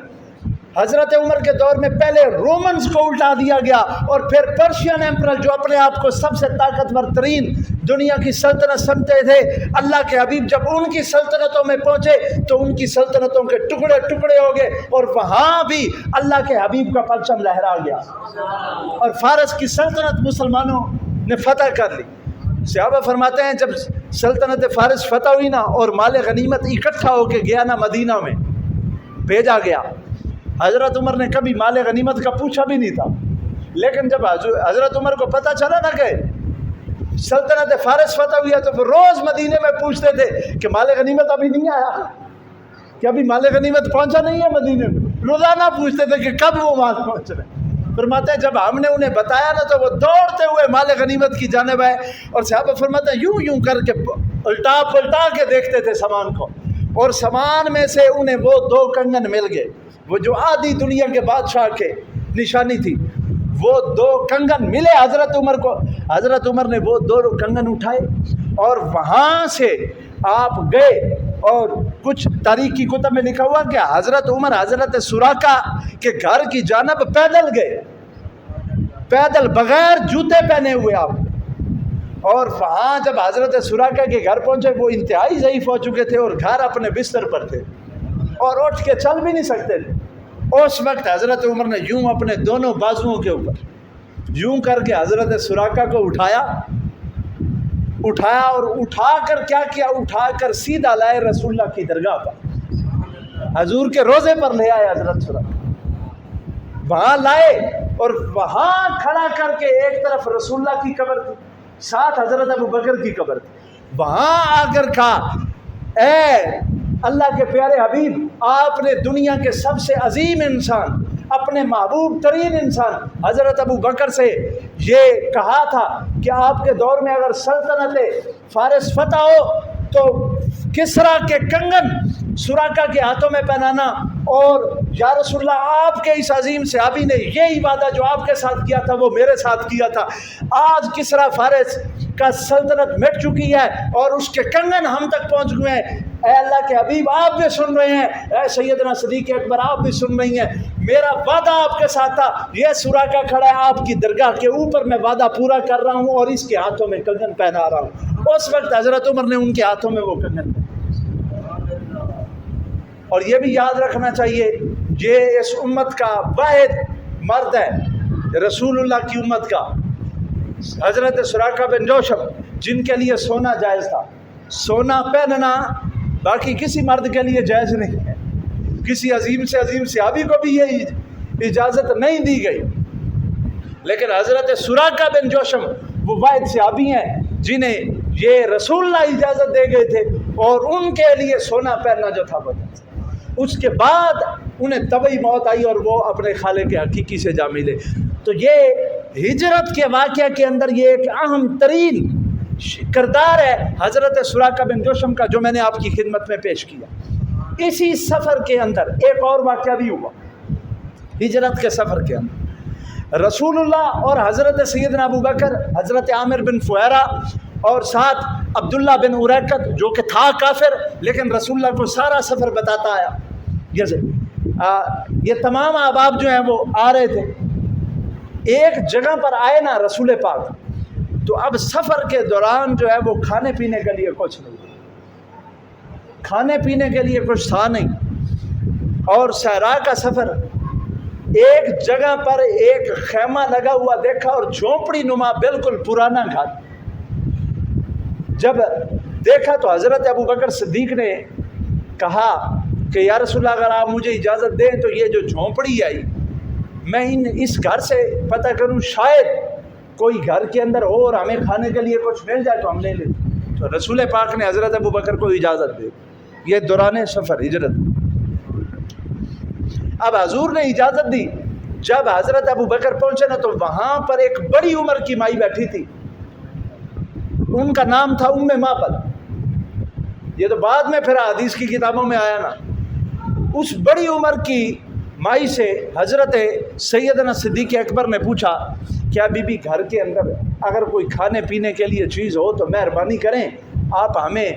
حضرت عمر کے دور میں پہلے رومنز کو الٹا دیا گیا اور پھر پرشین ایمپرر جو اپنے آپ کو سب سے طاقتور ترین دنیا کی سلطنت سمجھتے تھے، اللہ کے حبیب جب ان کی سلطنتوں میں پہنچے تو ان کی سلطنتوں کے ٹکڑے ٹکڑے ہو گئے اور وہاں بھی اللہ کے حبیب کا پرچم لہرا گیا اور فارس کی سلطنت مسلمانوں نے فتح کر لی۔ صحابہ فرماتے ہیں جب سلطنت فارس فتح ہوئی نا اور مال غنیمت اکٹھا ہو کے گیا نا مدینہ میں بھیجا گیا، حضرت عمر نے کبھی مال غنیمت کا پوچھا بھی نہیں تھا، لیکن جب حضرت عمر کو پتہ چلا نا کہ سلطنت فارس فتح ہوئی ہے تو وہ روز مدینے میں پوچھتے تھے کہ مال غنیمت ابھی نہیں آیا، کہ ابھی مال غنیمت پہنچا نہیں ہے مدینے میں، روزانہ پوچھتے تھے کہ کب وہ مال پہنچ رہے۔ فرماتے ہیں جب ہم نے انہیں بتایا نا تو وہ دوڑتے ہوئے مال غنیمت کی جانب آئے اور صحابہ فرماتے ہیں یوں کر کے الٹا پلٹا کے دیکھتے تھے سامان کو، اور سامان میں سے انہیں وہ 2 کنگن مل گئے، وہ جو آدھی دنیا کے بادشاہ کے نشانی تھی، وہ 2 کنگن ملے حضرت عمر کو۔ حضرت عمر نے وہ 2 کنگن اٹھائے اور وہاں سے آپ گئے، اور کچھ تاریخ کی کتب میں لکھا ہوا کہ حضرت عمر حضرت سراقہ کے گھر کی جانب پیدل گئے، پیدل بغیر جوتے پہنے ہوئے آپ، اور وہاں جب حضرت سراقہ کے گھر پہنچے وہ انتہائی ضعیف ہو چکے تھے اور گھر اپنے بستر پر تھے اور اٹھ کے چل بھی نہیں سکتے تھے۔ اس وقت حضرت عمر نے یوں اپنے دونوں بازوؤں کے اوپر یوں کر کے حضرت سراقہ کو اٹھایا اور اٹھا کر کیا کیا، اٹھا کر سیدھا لائے رسول اللہ کی درگاہ پر، حضور کے روضے پر لے آئے حضرت سراقہ، وہاں لائے اور وہاں کھڑا کر کے ایک طرف رسول اللہ کی قبر تھی، ساتھ حضرت ابو بکر کی قبر تھی، وہاں آ کر کہا اے اللہ کے پیارے حبیب، آپ نے دنیا کے سب سے عظیم انسان، اپنے محبوب ترین انسان حضرت ابو بکر سے یہ کہا تھا کہ آپ کے دور میں اگر سلطنت فارس فتح ہو تو کسرا کے کنگن سراقہ کے ہاتھوں میں پہنانا، اور یا رسول اللہ آپ کے اس عظیم صحابی نے یہی وعدہ جو آپ کے ساتھ کیا تھا وہ میرے ساتھ کیا تھا، آج کسرا فارس کا سلطنت مٹ چکی ہے اور اس کے کنگن ہم تک پہنچ گئے ہیں، اے اللہ کے حبیب آپ بھی سن رہے ہیں، اے سیدنا صدیق اکبر آپ بھی سن رہی ہیں، میرا وعدہ آپ کے ساتھ تھا، یہ سراقہ کھڑا ہے آپ کی درگاہ کے اوپر، میں وعدہ پورا کر رہا ہوں اور اس کے ہاتھوں میں کنگن پہنا رہا ہوں۔ اس وقت حضرت عمر نے ان کے ہاتھوں میں وہ کنگن پہنا۔ اور یہ بھی یاد رکھنا چاہیے یہ اس امت کا واحد مرد ہے، رسول اللہ کی امت کا، حضرت سراقہ بن جوشم، جن کے لیے سونا جائز تھا، سونا پہننا باقی کسی مرد کے لیے جائز نہیں ہے، کسی عظیم سے عظیم صحابی کو بھی یہ اجازت نہیں دی گئی، لیکن حضرت سراقہ بن جوشم وہ واحد صحابی ہیں جنہیں یہ رسول اللہ اجازت دے گئے تھے اور ان کے لیے سونا پہننا جو تھا وہ جائز۔ اس کے بعد انہیں طبعی موت آئی اور وہ اپنے خالق حقیقی سے جا ملے۔ تو یہ ہجرت کے واقعہ کے اندر یہ ایک اہم ترین کردار ہے حضرت سراقہ بن جوشم کا، جو میں نے آپ کی خدمت میں پیش کیا۔ اسی سفر کے اندر ایک اور واقعہ بھی ہوا، ہجرت کے سفر کے اندر رسول اللہ اور حضرت سیدنا ابو بکر، حضرت عامر بن فہیرہ اور ساتھ عبداللہ بن اریقط جو کہ تھا کافر لیکن رسول اللہ کو سارا سفر بتاتا آیا، یہ تمام احباب جو ہیں وہ آ رہے تھے، ایک جگہ پر آئے نا رسول پاک، تو اب سفر کے دوران جو ہے وہ کھانے پینے کے لیے کچھ نہیں، کھانے پینے کے لیے کچھ تھا نہیں، اور صحرا کا سفر، ایک جگہ پر ایک خیمہ لگا ہوا دیکھا اور جھونپڑی نما بالکل پرانا گھر، جب دیکھا تو حضرت ابو بکر صدیق نے کہا کہ یا رسول اللہ اگر آپ مجھے اجازت دیں تو یہ جو جھونپڑی آئی میں اس گھر سے پتہ کروں، شاید کوئی گھر کے اندر ہو اور ہمیں کھانے کے لیے کچھ مل جائے تو ہم لے لیں۔ تو رسول پاک نے حضرت ابو بکر کو اجازت دی، یہ دوران سفر ہجرت۔ اب حضور نے اجازت دی، جب حضرت ابو بکر پہنچے نا تو وہاں پر ایک بڑی عمر کی مائی بیٹھی تھی، ان کا نام تھا ام معبد، یہ تو بعد میں پھر حدیث کی کتابوں میں آیا نا۔ اس بڑی عمر کی مائی سے حضرت سیدنا صدیق اکبر نے پوچھا کیا بی بی گھر کے اندر اگر کوئی کھانے پینے کے لیے چیز ہو تو مہربانی کریں آپ ہمیں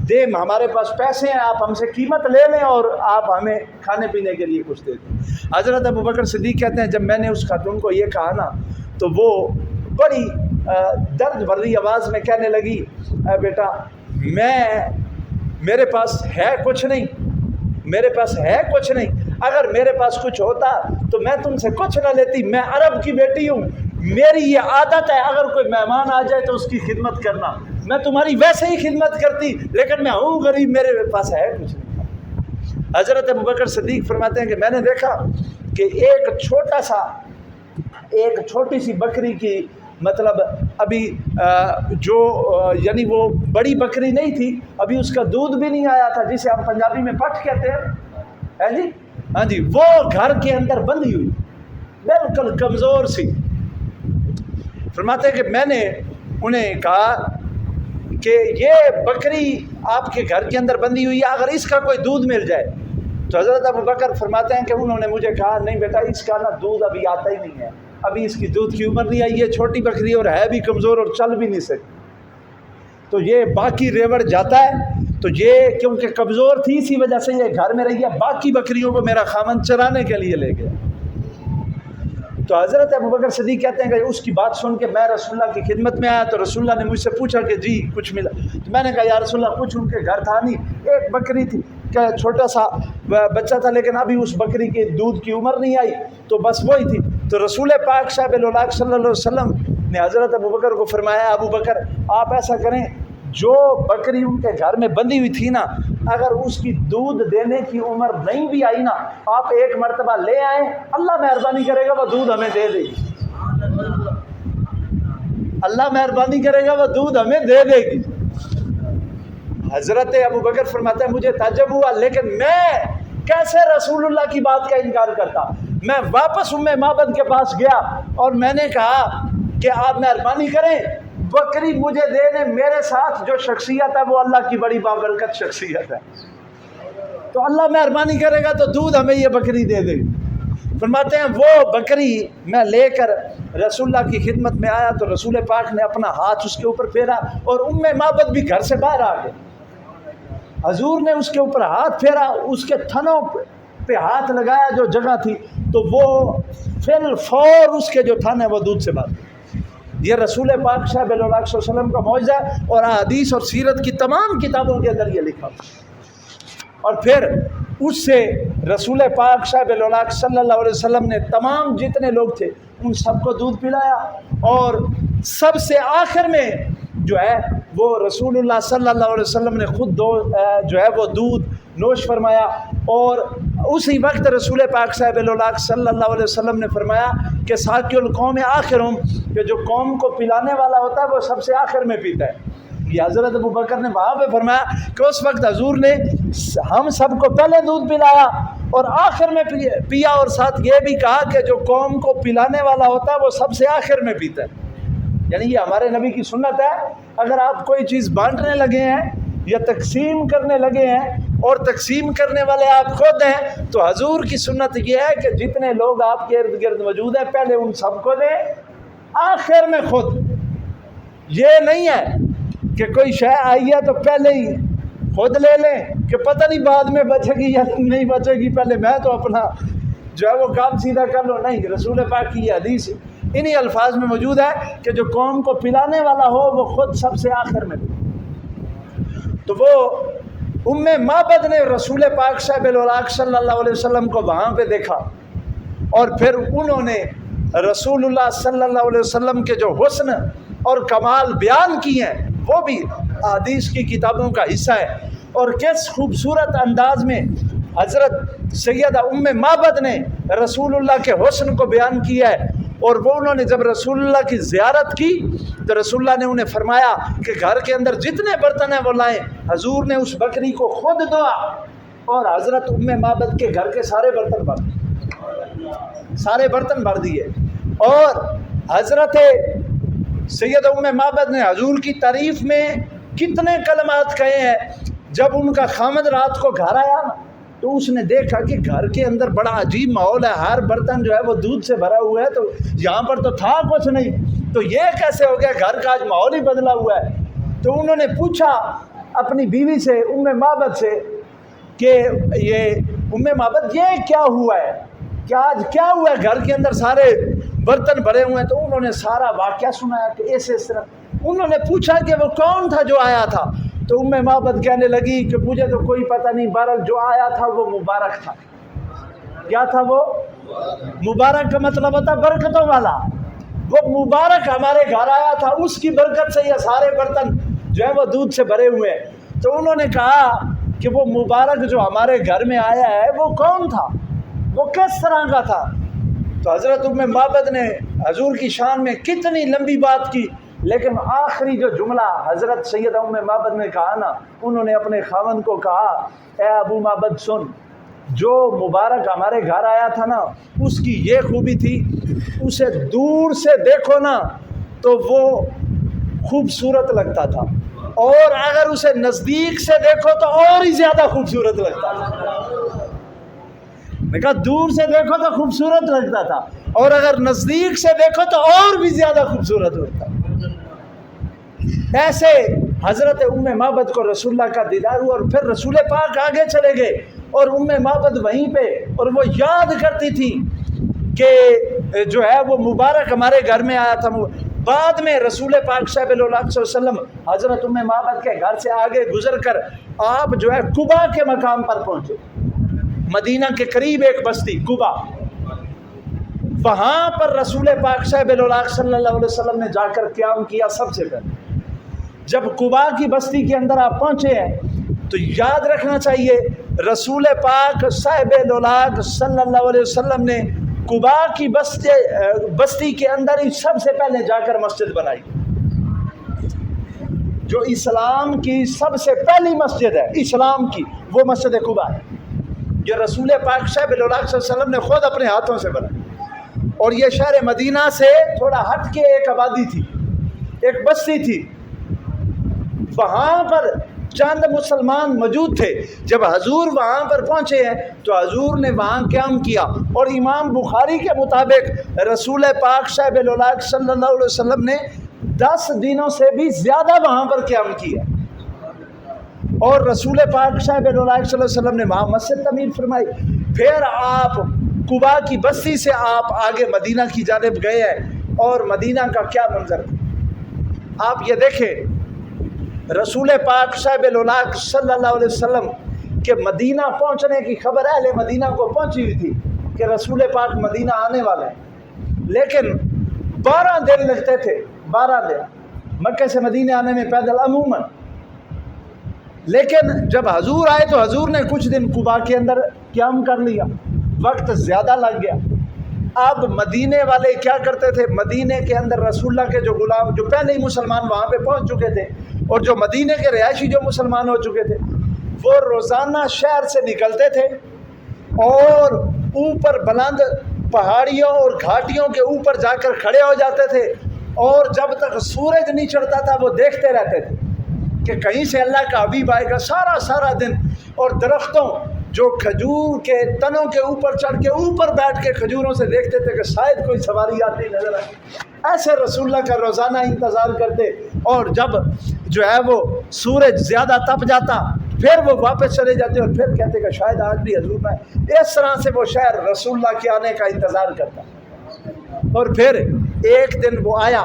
دے ہمارے پاس پیسے ہیں، آپ ہم سے قیمت لے لیں اور آپ ہمیں کھانے پینے کے لیے کچھ دے دیں۔ حضرت ابوبکر صدیق کہتے ہیں جب میں نے اس خاتون کو یہ کہا نا تو وہ بڑی درد بھری آواز میں کہنے لگی، اے بیٹا میرے پاس ہے کچھ نہیں، میرے پاس ہے کچھ نہیں، اگر میرے پاس کچھ ہوتا تو میں تم سے کچھ نہ لیتی، میں عرب کی بیٹی ہوں، میری یہ عادت ہے اگر کوئی مہمان آ جائے تو اس کی خدمت کرنا، میں تمہاری ویسے ہی خدمت کرتی، لیکن میں ہوں غریب، میرے پاس ہے کچھ نہیں۔ حضرت ابوبکر صدیق فرماتے ہیں کہ میں نے دیکھا کہ ایک چھوٹی سی بکری کی مطلب ابھی یعنی وہ بڑی بکری نہیں تھی، ابھی اس کا دودھ بھی نہیں آیا تھا، جسے ہم پنجابی میں پٹھ کہتے ہیں جی، ہاں جی، وہ گھر کے اندر بندھی ہوئی بالکل کمزور سی۔ فرماتے ہیں کہ میں نے انہیں کہا کہ یہ بکری آپ کے گھر کے اندر بندھی ہوئی ہے، اگر اس کا کوئی دودھ مل جائے تو حضرت ابوبکر فرماتے ہیں کہ انہوں نے مجھے کہا نہیں بیٹا اس کا نا دودھ ابھی آتا ہی نہیں ہے، ابھی اس کی دودھ کی عمر نہیں آئی ہے، چھوٹی بکری اور ہے بھی کمزور اور چل بھی نہیں سکتی، تو یہ باقی ریوڑ جاتا ہے، تو یہ کیونکہ کمزور تھی اسی وجہ سے یہ گھر میں رہی ہے، باقی بکریوں کو میرا خاوند چرانے کے لیے لے گیا۔ تو حضرت ابوبکر صدیق کہتے ہیں کہ اس کی بات سن کے میں رسول اللہ کی خدمت میں آیا تو رسول اللہ نے مجھ سے پوچھا کہ جی کچھ ملا، تو میں نے کہا یا رسول اللہ کچھ ان کے گھر تھا نہیں، ایک بکری تھی کہ چھوٹا سا بچہ تھا لیکن ابھی اس بکری کے دودھ کی عمر نہیں آئی، تو بس وہی تھی۔ تو رسول پاک صاحب الاولاق صلی اللہ علیہ وسلم نے حضرت ابوبکر کو فرمایا ابوبکر آپ ایسا کریں، جو بکری ان کے گھر میں بندھی ہوئی تھی نا، اگر اس کی دودھ دینے کی عمر نہیں بھی آئی نا، آپ ایک مرتبہ لے آئیں، اللہ مہربانی کرے گا وہ دودھ ہمیں دے دے گی، اللہ مہربانی کرے گا وہ دودھ ہمیں دے دے گی۔ حضرت ابوبکر فرماتے ہیں مجھے تعجب ہوا، لیکن میں کیسے رسول اللہ کی بات کا انکار کرتا؟ میں واپس معبد کے پاس گیا اور میں نے کہا کہ آپ مہربانی کریں بکری مجھے دے دیں، میرے ساتھ جو شخصیت ہے وہ اللہ کی بڑی بابرکت شخصیت ہے، تو اللہ مہربانی کرے گا تو دودھ ہمیں یہ بکری دے دے گی۔ فرماتے ہیں وہ بکری میں لے کر رسول اللہ کی خدمت میں آیا تو رسول پاک نے اپنا ہاتھ اس کے اوپر پھیرا اور معبد بھی گھر سے باہر آ گئے، حضور نے اس کے اوپر ہاتھ پھیرا، اس کے تھنوں پہ ہاتھ لگایا جو جگہ تھی، تو وہ فی الفور اس کے جو تھن ہے وہ دودھ سے باہر۔ یہ رسول پاک صاحب الاولاق صلی اللہ علیہ وسلم کا معجزہ ہے، اور حدیث اور سیرت کی تمام کتابوں کے اندر یہ لکھا۔ اور پھر اس سے رسول پاک صاحب الاولاق صلی اللہ علیہ وسلم نے تمام جتنے لوگ تھے ان سب کو دودھ پلایا، اور سب سے آخر میں جو ہے وہ رسول اللہ صلی اللہ علیہ وسلم نے خود جو ہے وہ دودھ نوش فرمایا، اور اسی وقت رسول پاک صاحب الاولاق صلی اللہ علیہ وسلم نے فرمایا کہ ساقی القوم آخرہم، کہ جو قوم کو پلانے والا ہوتا ہے وہ سب سے آخر میں پیتا ہے۔ یہ حضرت ابوبکر نے وہاں پہ فرمایا کہ اس وقت حضور نے ہم سب کو پہلے دودھ پلایا اور آخر میں پیا، اور ساتھ یہ بھی کہا کہ جو قوم کو پلانے والا ہوتا ہے وہ سب سے آخر میں پیتا ہے۔ یعنی یہ ہمارے نبی کی سنت ہے، اگر آپ کوئی چیز بانٹنے لگے ہیں یا تقسیم کرنے لگے ہیں اور تقسیم کرنے والے آپ خود ہیں، تو حضور کی سنت یہ ہے کہ جتنے لوگ آپ کے ارد گرد موجود ہیں پہلے ان سب کو دیں، آخر میں خود۔ یہ نہیں ہے کہ کوئی شے آئی ہے تو پہلے ہی خود لے لیں کہ پتہ نہیں بعد میں بچے گی یا نہیں بچے گی، پہلے میں تو اپنا جو ہے وہ کام سیدھا کر لو۔ نہیں، رسول پاک کی یہ حدیث انہی الفاظ میں موجود ہے کہ جو قوم کو پلانے والا ہو وہ خود سب سے آخر میں۔ تو وہ معبد نے رسول پاک صاحب الاولاق صلی اللہ علیہ وسلم کو وہاں پہ دیکھا، اور پھر انہوں نے رسول اللہ صلی اللہ علیہ وسلم کے جو حسن اور کمال بیان کیے ہیں وہ بھی حدیث کی کتابوں کا حصہ ہے، اور کس خوبصورت انداز میں حضرت سیدہ معبد نے رسول اللہ کے حسن کو بیان کیا ہے۔ اور وہ انہوں نے جب رسول اللہ کی زیارت کی تو رسول اللہ نے انہیں فرمایا کہ گھر کے اندر جتنے برتن ہیں وہ لائیں۔ حضور نے اس بکری کو خود دھویا اور حضرت معبد کے گھر کے سارے برتن بھر دیے، اور حضرت سیدہ معبد نے حضور کی تعریف میں کتنے کلمات کہے ہیں۔ جب ان کا خامد رات کو گھر آیا تو اس نے دیکھا کہ گھر کے اندر بڑا عجیب ماحول ہے، ہر برتن جو ہے وہ دودھ سے بھرا ہوا ہے، تو یہاں پر تو تھا کچھ نہیں، تو یہ کیسے ہو گیا، گھر کا آج ماحول ہی بدلا ہوا ہے۔ تو انہوں نے پوچھا اپنی بیوی سے ام معبد سے کہ یہ ام معبد یہ کیا ہوا ہے، کیا آج کیا ہوا ہے، گھر کے اندر سارے برتن بھرے ہوئے ہیں. تو انہوں نے سارا واقعہ سنایا کہ ایسے اس طرح. انہوں نے پوچھا کہ وہ کون تھا جو آیا تھا؟ تو ام معبد کہنے لگی کہ مجھے تو کوئی پتہ نہیں، بہرحال جو آیا تھا وہ مبارک تھا. کیا تھا وہ؟ مبارک کا مطلب ہوتا برکتوں والا. وہ مبارک ہمارے گھر آیا تھا، اس کی برکت سے یہ سارے برتن جو ہے وہ دودھ سے بھرے ہوئے ہیں. تو انہوں نے کہا کہ وہ مبارک جو ہمارے گھر میں آیا ہے وہ کون تھا، وہ کس طرح کا تھا؟ تو حضرت ام معبد نے حضور کی شان میں کتنی لمبی بات کی، لیکن آخری جو جملہ حضرت سیدہ ام معبد نے کہا نا، انہوں نے اپنے خاوند کو کہا اے ابو معبد سن، جو مبارک ہمارے گھر آیا تھا نا اس کی یہ خوبی تھی، اسے دور سے دیکھو نا تو وہ خوبصورت لگتا تھا، اور اگر اسے نزدیک سے دیکھو تو اور ہی زیادہ خوبصورت لگتا تھا. میں کہا دور سے دیکھو تو خوبصورت لگتا تھا، اور اگر نزدیک سے دیکھو تو اور بھی زیادہ خوبصورت لگتا تھا. ایسے حضرت ام معبد کو رسول اللہ کا دیدار ہوا، اور پھر رسول پاک آگے چلے گئے اور ام معبد وہیں پہ، اور وہ یاد کرتی تھی کہ جو ہے وہ مبارک ہمارے گھر میں آیا تھا. بعد میں رسول پاک صلی اللہ علیہ وسلم حضرت ام معبد کے گھر سے آگے گزر کر آپ جو ہے قبا کے مقام پر پہنچے. مدینہ کے قریب ایک بستی قبا، وہاں پر رسول پاک صلی اللہ علیہ وسلم نے جا کر قیام کیا. سب سے پہلے جب قبا کی بستی کے اندر آپ پہنچے ہیں تو یاد رکھنا چاہیے رسول پاک صاحب لولاک صلی اللہ علیہ وسلم نے قبا کی بستی کے اندر ہی سب سے پہلے جا کر مسجد بنائی. جو اسلام کی سب سے پہلی مسجد ہے اسلام کی، وہ مسجد قبا ہے. یہ رسول پاک صاحب صلی اللہ علیہ وسلم نے خود اپنے ہاتھوں سے بنائی. اور یہ شہر مدینہ سے تھوڑا ہٹ کے ایک آبادی تھی، ایک بستی تھی. وہاں پر چند مسلمان موجود تھے. جب حضور وہاں پر پہنچے ہیں تو حضور نے وہاں قیام کیا، اور امام بخاری کے مطابق رسول پاک صاحب لولاک صلی اللہ علیہ وسلم نے 10 دنوں سے بھی زیادہ وہاں پر قیام کیا. اور رسول پاک صاحب صلی اللہ علیہ وسلم نے وہاں مسجد تعمیر فرمائی. پھر آپ قبا کی بستی سے آپ آگے مدینہ کی جانب گئے ہیں، اور مدینہ کا کیا منظر آپ یہ دیکھیں. رسول پاک صاحب لولاک صلی اللہ علیہ وسلم کے مدینہ پہنچنے کی خبر اہل مدینہ کو پہنچی ہوئی تھی کہ رسول پاک مدینہ آنے والے ہیں، لیکن 12 دن لگتے تھے، 12 دن مکہ سے مدینہ آنے میں پیدل عموماً. لیکن جب حضور آئے تو حضور نے کچھ دن قبا کے اندر قیام کر لیا، وقت زیادہ لگ گیا. اب مدینے والے کیا کرتے تھے، مدینے کے اندر رسول اللہ کے جو غلام جو پہلے ہی مسلمان وہاں پہ پہنچ چکے تھے، اور جو مدینے کے رہائشی جو مسلمان ہو چکے تھے، وہ روزانہ شہر سے نکلتے تھے اور اوپر بلند پہاڑیوں اور گھاٹیوں کے اوپر جا کر کھڑے ہو جاتے تھے، اور جب تک سورج نہیں چڑھتا تھا وہ دیکھتے رہتے تھے کہ کہیں سے اللہ کا حبیب آئے گا. سارا دن، اور درختوں جو کھجور کے تنوں کے اوپر چڑھ کے اوپر بیٹھ کے کھجوروں سے دیکھتے تھے کہ شاید کوئی سواری آتی نظر آئے. ایسے رسول اللہ کا روزانہ انتظار کرتے، اور جب جو ہے وہ سورج زیادہ تپ جاتا پھر وہ واپس چلے جاتے، اور پھر کہتے کہ شاید آج بھی حضور میں. اس طرح سے وہ شہر رسول اللہ کے آنے کا انتظار کرتا. اور پھر ایک دن وہ آیا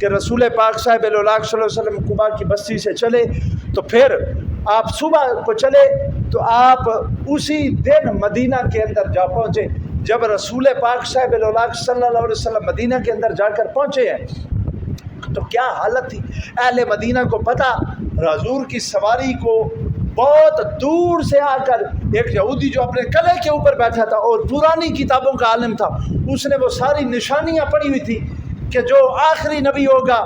کہ رسول پاک صاحب لولاک صلی اللہ علیہ وسلم قبا کی بستی سے چلے. تو پھر آپ صبح کو چلے تو آپ اسی دن مدینہ کے اندر جا پہنچے. جب رسول پاک صاحب لولاک صلی اللہ علیہ وسلم مدینہ کے اندر جا کر پہنچے ہیں تو کیا حالت تھی. اہل مدینہ کو پتہ حضور کی سواری کو بہت دور سے آ کر ایک یہودی جو اپنے کلے کے اوپر بیٹھا تھا اور پرانی کتابوں کا عالم تھا، اس نے وہ ساری نشانیاں پڑھی ہوئی تھی کہ جو آخری نبی ہوگا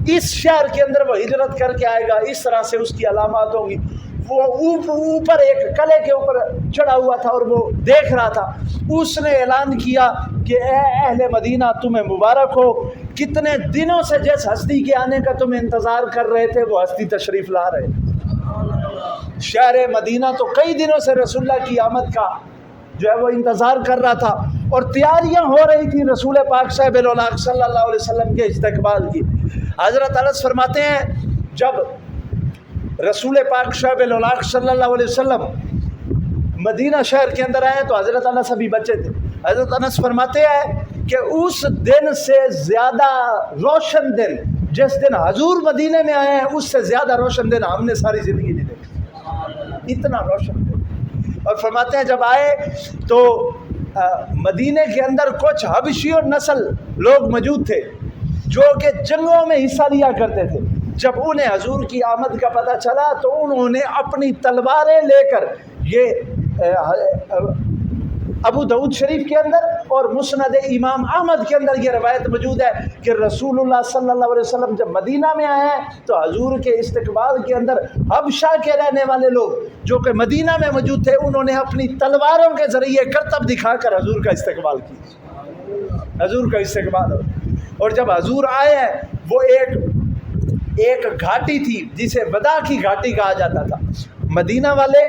اس شہر کے اندر وہ ہجرت کر کے آئے گا، اس طرح سے اس کی علامات ہوں گی. وہ اوپر ایک کلے کے اوپر چڑھا ہوا تھا اور وہ دیکھ رہا تھا. اس نے اعلان کیا کہ اے اہل مدینہ تمہیں مبارک ہو، کتنے دنوں سے جس ہستی کے آنے کا تم انتظار کر رہے تھے وہ ہستی تشریف لا رہے. شہر مدینہ تو کئی دنوں سے رسول اللہ کی آمد کا جو ہے وہ انتظار کر رہا تھا، اور تیاریاں ہو رہی تھی رسول پاک صاحب صلی اللہ علیہ وسلم کے استقبال کی. حضرت انس فرماتے ہیں جب رسول پاک شعیب الاولاق صلی اللہ علیہ وسلم مدینہ شہر کے اندر آئے تو حضرت انس ابھی بچے تھے. حضرت انس فرماتے ہیں کہ اس دن سے زیادہ روشن دن جس دن حضور مدینے میں آئے ہیں اس سے زیادہ روشن دن ہم نے ساری زندگی نہیں دیکھا. اتنا روشن دن. اور فرماتے ہیں جب آئے تو مدینے کے اندر کچھ حبشی اور نسل لوگ موجود تھے جو کہ جنگوں میں حصہ لیا کرتے تھے. جب انہیں حضور کی آمد کا پتہ چلا تو انہوں نے اپنی تلواریں لے کر، یہ ابو داؤد شریف کے اندر اور مسند امام احمد کے اندر یہ روایت موجود ہے کہ رسول اللہ صلی اللہ علیہ وسلم جب مدینہ میں آئے ہیں تو حضور کے استقبال کے اندر حبشہ کے رہنے والے لوگ جو کہ مدینہ میں موجود تھے انہوں نے اپنی تلواروں کے ذریعے کرتب دکھا کر حضور کا استقبال کیا. حضور کا استقبال ہو. اور جب حضور آئے ہیں وہ ایک گھاٹی تھی جسے وداع کی گھاٹی کہا جاتا تھا. مدینہ والے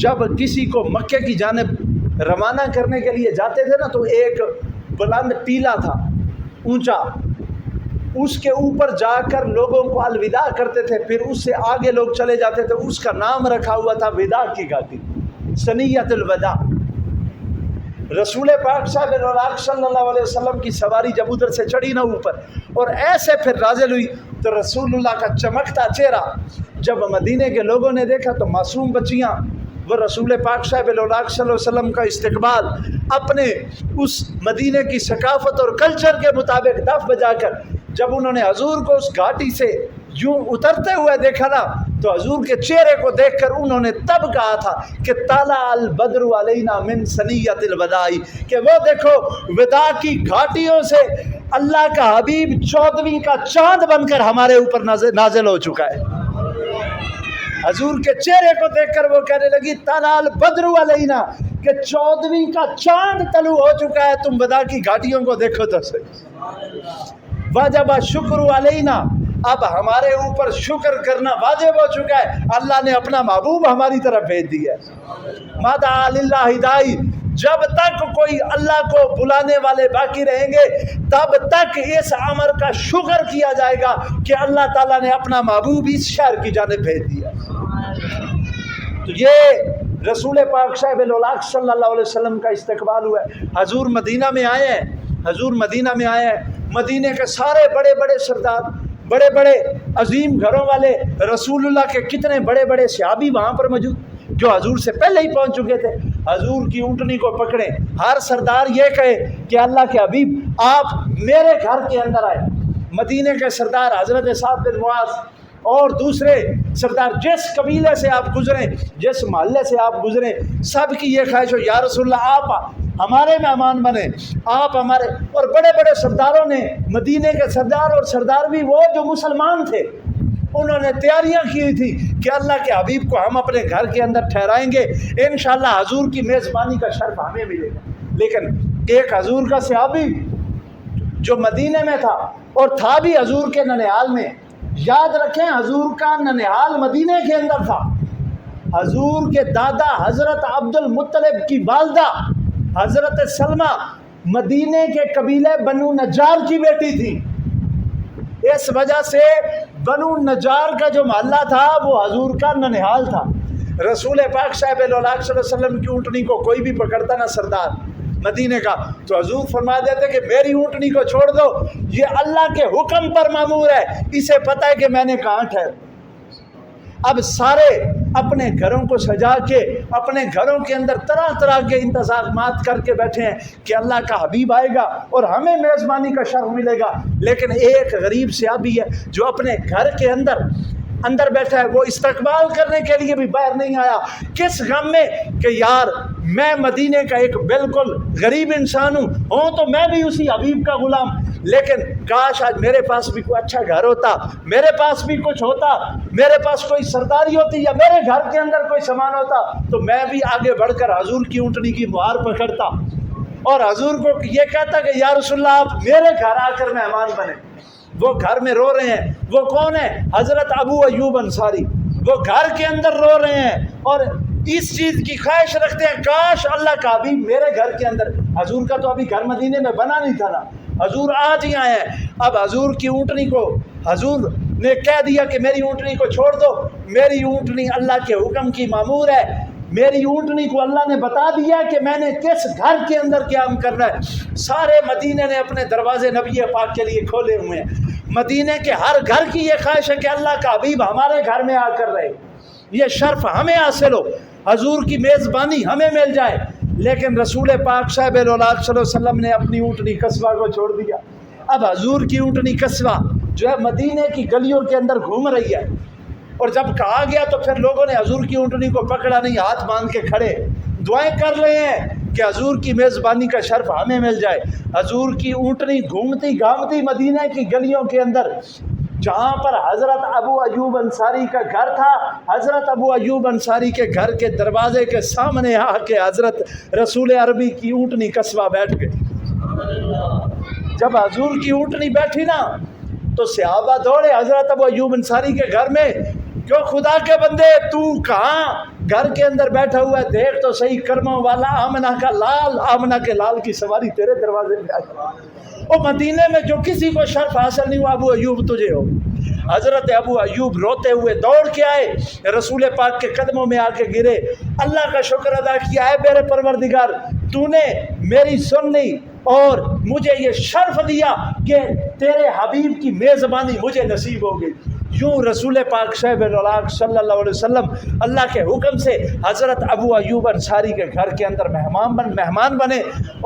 جب کسی کو مکے کی جانب روانہ کرنے کے لیے جاتے تھے نا تو ایک بلند ٹیلا تھا اونچا، اس کے اوپر جا کر لوگوں کو الوداع کرتے تھے. پھر اس سے آگے لوگ چلے جاتے تھے. اس کا نام رکھا ہوا تھا وداع کی گھاٹی، ثنیۃ الوداع. رسول پاک صاحب الاولاق صلی اللہ علیہ وسلم کی سواری جب ادھر سے چڑھی نا اوپر اور ایسے پھر نازل ہوئی تو رسول اللہ کا چمکتا چہرہ جب مدینے کے لوگوں نے دیکھا تو معصوم بچیاں وہ رسول پاک صاحب الاولاق صلی اللہ علیہ وسلم کا استقبال اپنے اس مدینے کی ثقافت اور کلچر کے مطابق دف بجا کر جب انہوں نے حضور کو اس گھاٹی سے یوں اترتے ہوئے دیکھا نا تو حضور کے چہرے کو دیکھ کر انہوں نے تب کہا تھا کہ طلع البدر علینا من ثنیۃ الوداع، کہ وہ دیکھو وداع کی گھاٹیوں سے اللہ کا حبیب 14ویں کا چاند بن کر ہمارے اوپر نازل ہو چکا ہے. حضور کے چہرے کو دیکھ کر وہ کہنے لگی طلع البدر علینا، کہ 14ویں کا چاند طلوع ہو چکا ہے، تم وداع کی گھاٹیوں کو دیکھو تو صحیح. وجب شکر علینا، اب ہمارے اوپر شکر کرنا واجب ہو چکا ہے، اللہ نے اپنا محبوب ہماری طرف بھیج دیا ہے. مدع للہ داعی، جب تک کوئی اللہ کو بلانے والے باقی رہیں گے تب تک اس امر کا شکر کیا جائے گا کہ اللہ تعالیٰ نے اپنا محبوب اس شہر کی جانب بھیج دیا. تو یہ رسول پاک صاحب الاولاق صلی اللہ علیہ وسلم کا استقبال ہوا ہے. حضور مدینہ میں آئے ہیں، حضور مدینہ میں آئے ہیں. مدینے کے سارے بڑے بڑے سردار، بڑے بڑے عظیم گھروں والے، رسول اللہ کے کتنے بڑے بڑے صحابی وہاں پر موجود جو حضور سے پہلے ہی پہنچ چکے تھے. حضور کی اونٹنی کو پکڑے، ہر سردار یہ کہے کہ اللہ کے حبیب آپ میرے گھر کے اندر آئے. مدینے کے سردار حضرت سعد بن معاذ اور دوسرے سردار جس قبیلے سے آپ گزریں، جس محلے سے آپ گزریں، سب کی یہ خواہش ہو یا رسول اللہ آپ ہمارے مہمان بنے، آپ ہمارے. اور بڑے بڑے سرداروں نے، مدینے کے سردار اور سردار بھی وہ جو مسلمان تھے، انہوں نے تیاریاں کی ہوئی تھی کہ اللہ کے حبیب کو ہم اپنے گھر کے اندر ٹھہرائیں گے، انشاءاللہ حضور کی میزبانی کا شرف ہمیں ملے گا. لیکن ایک حضور کا صحابی جو مدینے میں تھا اور تھا بھی حضور کے ننیال میں، یاد رکھیں حضور کا ننیال مدینے کے اندر تھا. حضور کے دادا حضرت عبد المطلب کی والدہ حضرت سلمہ مدینے کے قبیلے بنو نجار کی بیٹی تھی. اس وجہ سے بنو نجار کا جو محلہ تھا وہ حضور کا ننیال تھا. رسول پاک صاحب الاولاق صلی اللہ علیہ وسلم کی اونٹنی کو کوئی بھی پکڑتا نا سردار مدینے کا تو حضور فرما دیتے کہ میری اونٹنی کو چھوڑ دو، یہ اللہ کے حکم پر مامور ہے، اسے پتہ ہے کہ میں نے کہاں ٹھہر. اب سارے اپنے گھروں کو سجا کے اپنے گھروں کے اندر طرح طرح کے انتظامات کر کے بیٹھے ہیں کہ اللہ کا حبیب آئے گا اور ہمیں میزبانی کا شرف ملے گا. لیکن ایک غریب صحابی ہے جو اپنے گھر کے اندر بیٹھا ہے، وہ استقبال کرنے کے لیے بھی باہر نہیں آیا. کس غم میں کہ یار میں مدینے کا ایک بالکل غریب انسان ہوں تو میں بھی اسی حبیب کا غلام، لیکن کاش آج میرے پاس بھی کوئی اچھا گھر ہوتا، میرے پاس بھی کچھ ہوتا، میرے پاس کوئی سرداری ہوتی یا میرے گھر کے اندر کوئی سامان ہوتا تو میں بھی آگے بڑھ کر حضور کی اونٹنی کی مہار پکڑتا اور حضور کو یہ کہتا کہ یا رسول اللہ آپ میرے گھر آ کر مہمان بنے. وہ گھر میں رو رہے ہیں، وہ کون ہے؟ حضرت ابو ایوب انصاری. وہ گھر کے اندر رو رہے ہیں اور اس چیز کی خواہش رکھتے ہیں کاش اللہ کا حبیب میرے گھر کے اندر. حضور کا تو ابھی گھر مدینے میں بنا نہیں تھا نا، حضور آج ہی آئے ہیں. اب حضور کی اونٹنی کو حضور نے کہہ دیا کہ میری اونٹنی کو چھوڑ دو، میری اونٹنی اللہ کے حکم کی مامور ہے، میری اونٹنی کو اللہ نے بتا دیا کہ میں نے کس گھر کے اندر قیام کرنا ہے۔ سارے مدینے نے اپنے دروازے نبی پاک کے لیے کھولے ہوئے ہیں۔ مدینے کے ہر گھر کی یہ خواہش ہے کہ اللہ کا حبیب ہمارے گھر میں آ کر رہے، یہ شرف ہمیں حاصل ہو، حضور کی میزبانی ہمیں مل جائے۔ لیکن رسول پاک صاحب الاولاق صلی اللہ علیہ وسلم نے اپنی اونٹنی قصوہ کو چھوڑ دیا۔ اب حضور کی اونٹنی قصوہ جو ہے مدینے کی گلیوں کے اندر گھوم رہی ہے، اور جب کہا گیا تو پھر لوگوں نے حضور کی اونٹنی کو پکڑا نہیں، ہاتھ باندھ کے کھڑے دعائیں کر رہے ہیں کہ حضور کی میزبانی کا شرف ہمیں مل جائے۔ حضور کی اونٹنی گھومتی گھامتی مدینہ کی گلیوں کے اندر، جہاں پر حضرت ابو ایوب انصاری کا گھر تھا، حضرت ابو ایوب انصاری کے گھر کے دروازے کے سامنے آ کے حضرت رسول عربی کی اونٹنی قصوہ بیٹھ گئی۔ جب حضور کی اونٹنی بیٹھی نا تو صحابہ دوڑے حضرت ابو ایوب انصاری کے گھر میں، کیوں خدا کے بندے تو کہاں گھر کے اندر بیٹھا ہوا ہے، دیکھ تو صحیح کرموں والا آمنہ کا لال، آمنہ کے لال کی سواری تیرے دروازے پہ آئی۔ اور مدینے میں جو کسی کو شرف حاصل نہیں ہوا، ابو ایوب تجھے ہو۔ حضرت ابو ایوب روتے ہوئے دوڑ کے آئے، رسول پاک کے قدموں میں آ کے گرے، اللہ کا شکر ادا کیا ہے میرے پروردگار، تو نے میری سن لی اور مجھے یہ شرف دیا کہ تیرے حبیب کی میزبانی مجھے نصیب ہو گئی۔ یوں رسول پاک صاحب الاولاق صلی اللہ علیہ وسلم اللہ کے حکم سے حضرت ابو ایوب انصاری کے گھر کے اندر مہمان بنے،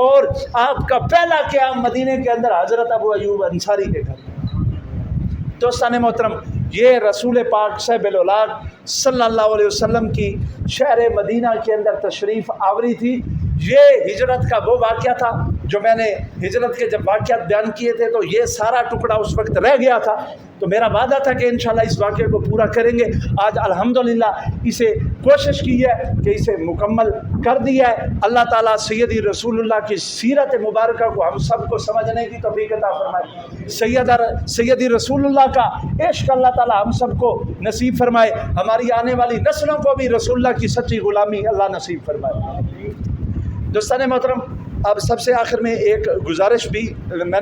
اور آپ کا پہلا قیام مدینے کے اندر حضرت ابو ایوب انصاری کے گھر۔ دوستان محترم، یہ رسول پاک صاحب الاولاق صلی اللہ علیہ وسلم کی شہر مدینہ کے اندر تشریف آوری تھی۔ یہ ہجرت کا وہ واقعہ تھا جو میں نے ہجرت کے جب واقعات بیان کیے تھے تو یہ سارا ٹکڑا اس وقت رہ گیا تھا، تو میرا وعدہ تھا کہ انشاءاللہ اس واقعے کو پورا کریں گے۔ آج الحمدللہ اسے کوشش کی ہے کہ اسے مکمل کر دیا ہے۔ اللہ تعالیٰ سیدی رسول اللہ کی سیرت مبارکہ کو ہم سب کو سمجھنے کی توفیق عطا فرمائے۔ سیدی رسول اللہ کا عشق اللہ تعالیٰ ہم سب کو نصیب فرمائے، ہماری آنے والی نسلوں کو بھی رسول اللہ کی سچی غلامی اللہ نصیب فرمائے۔ دوستان محترم، اب سب سے آخر میں ایک گزارش بھی میں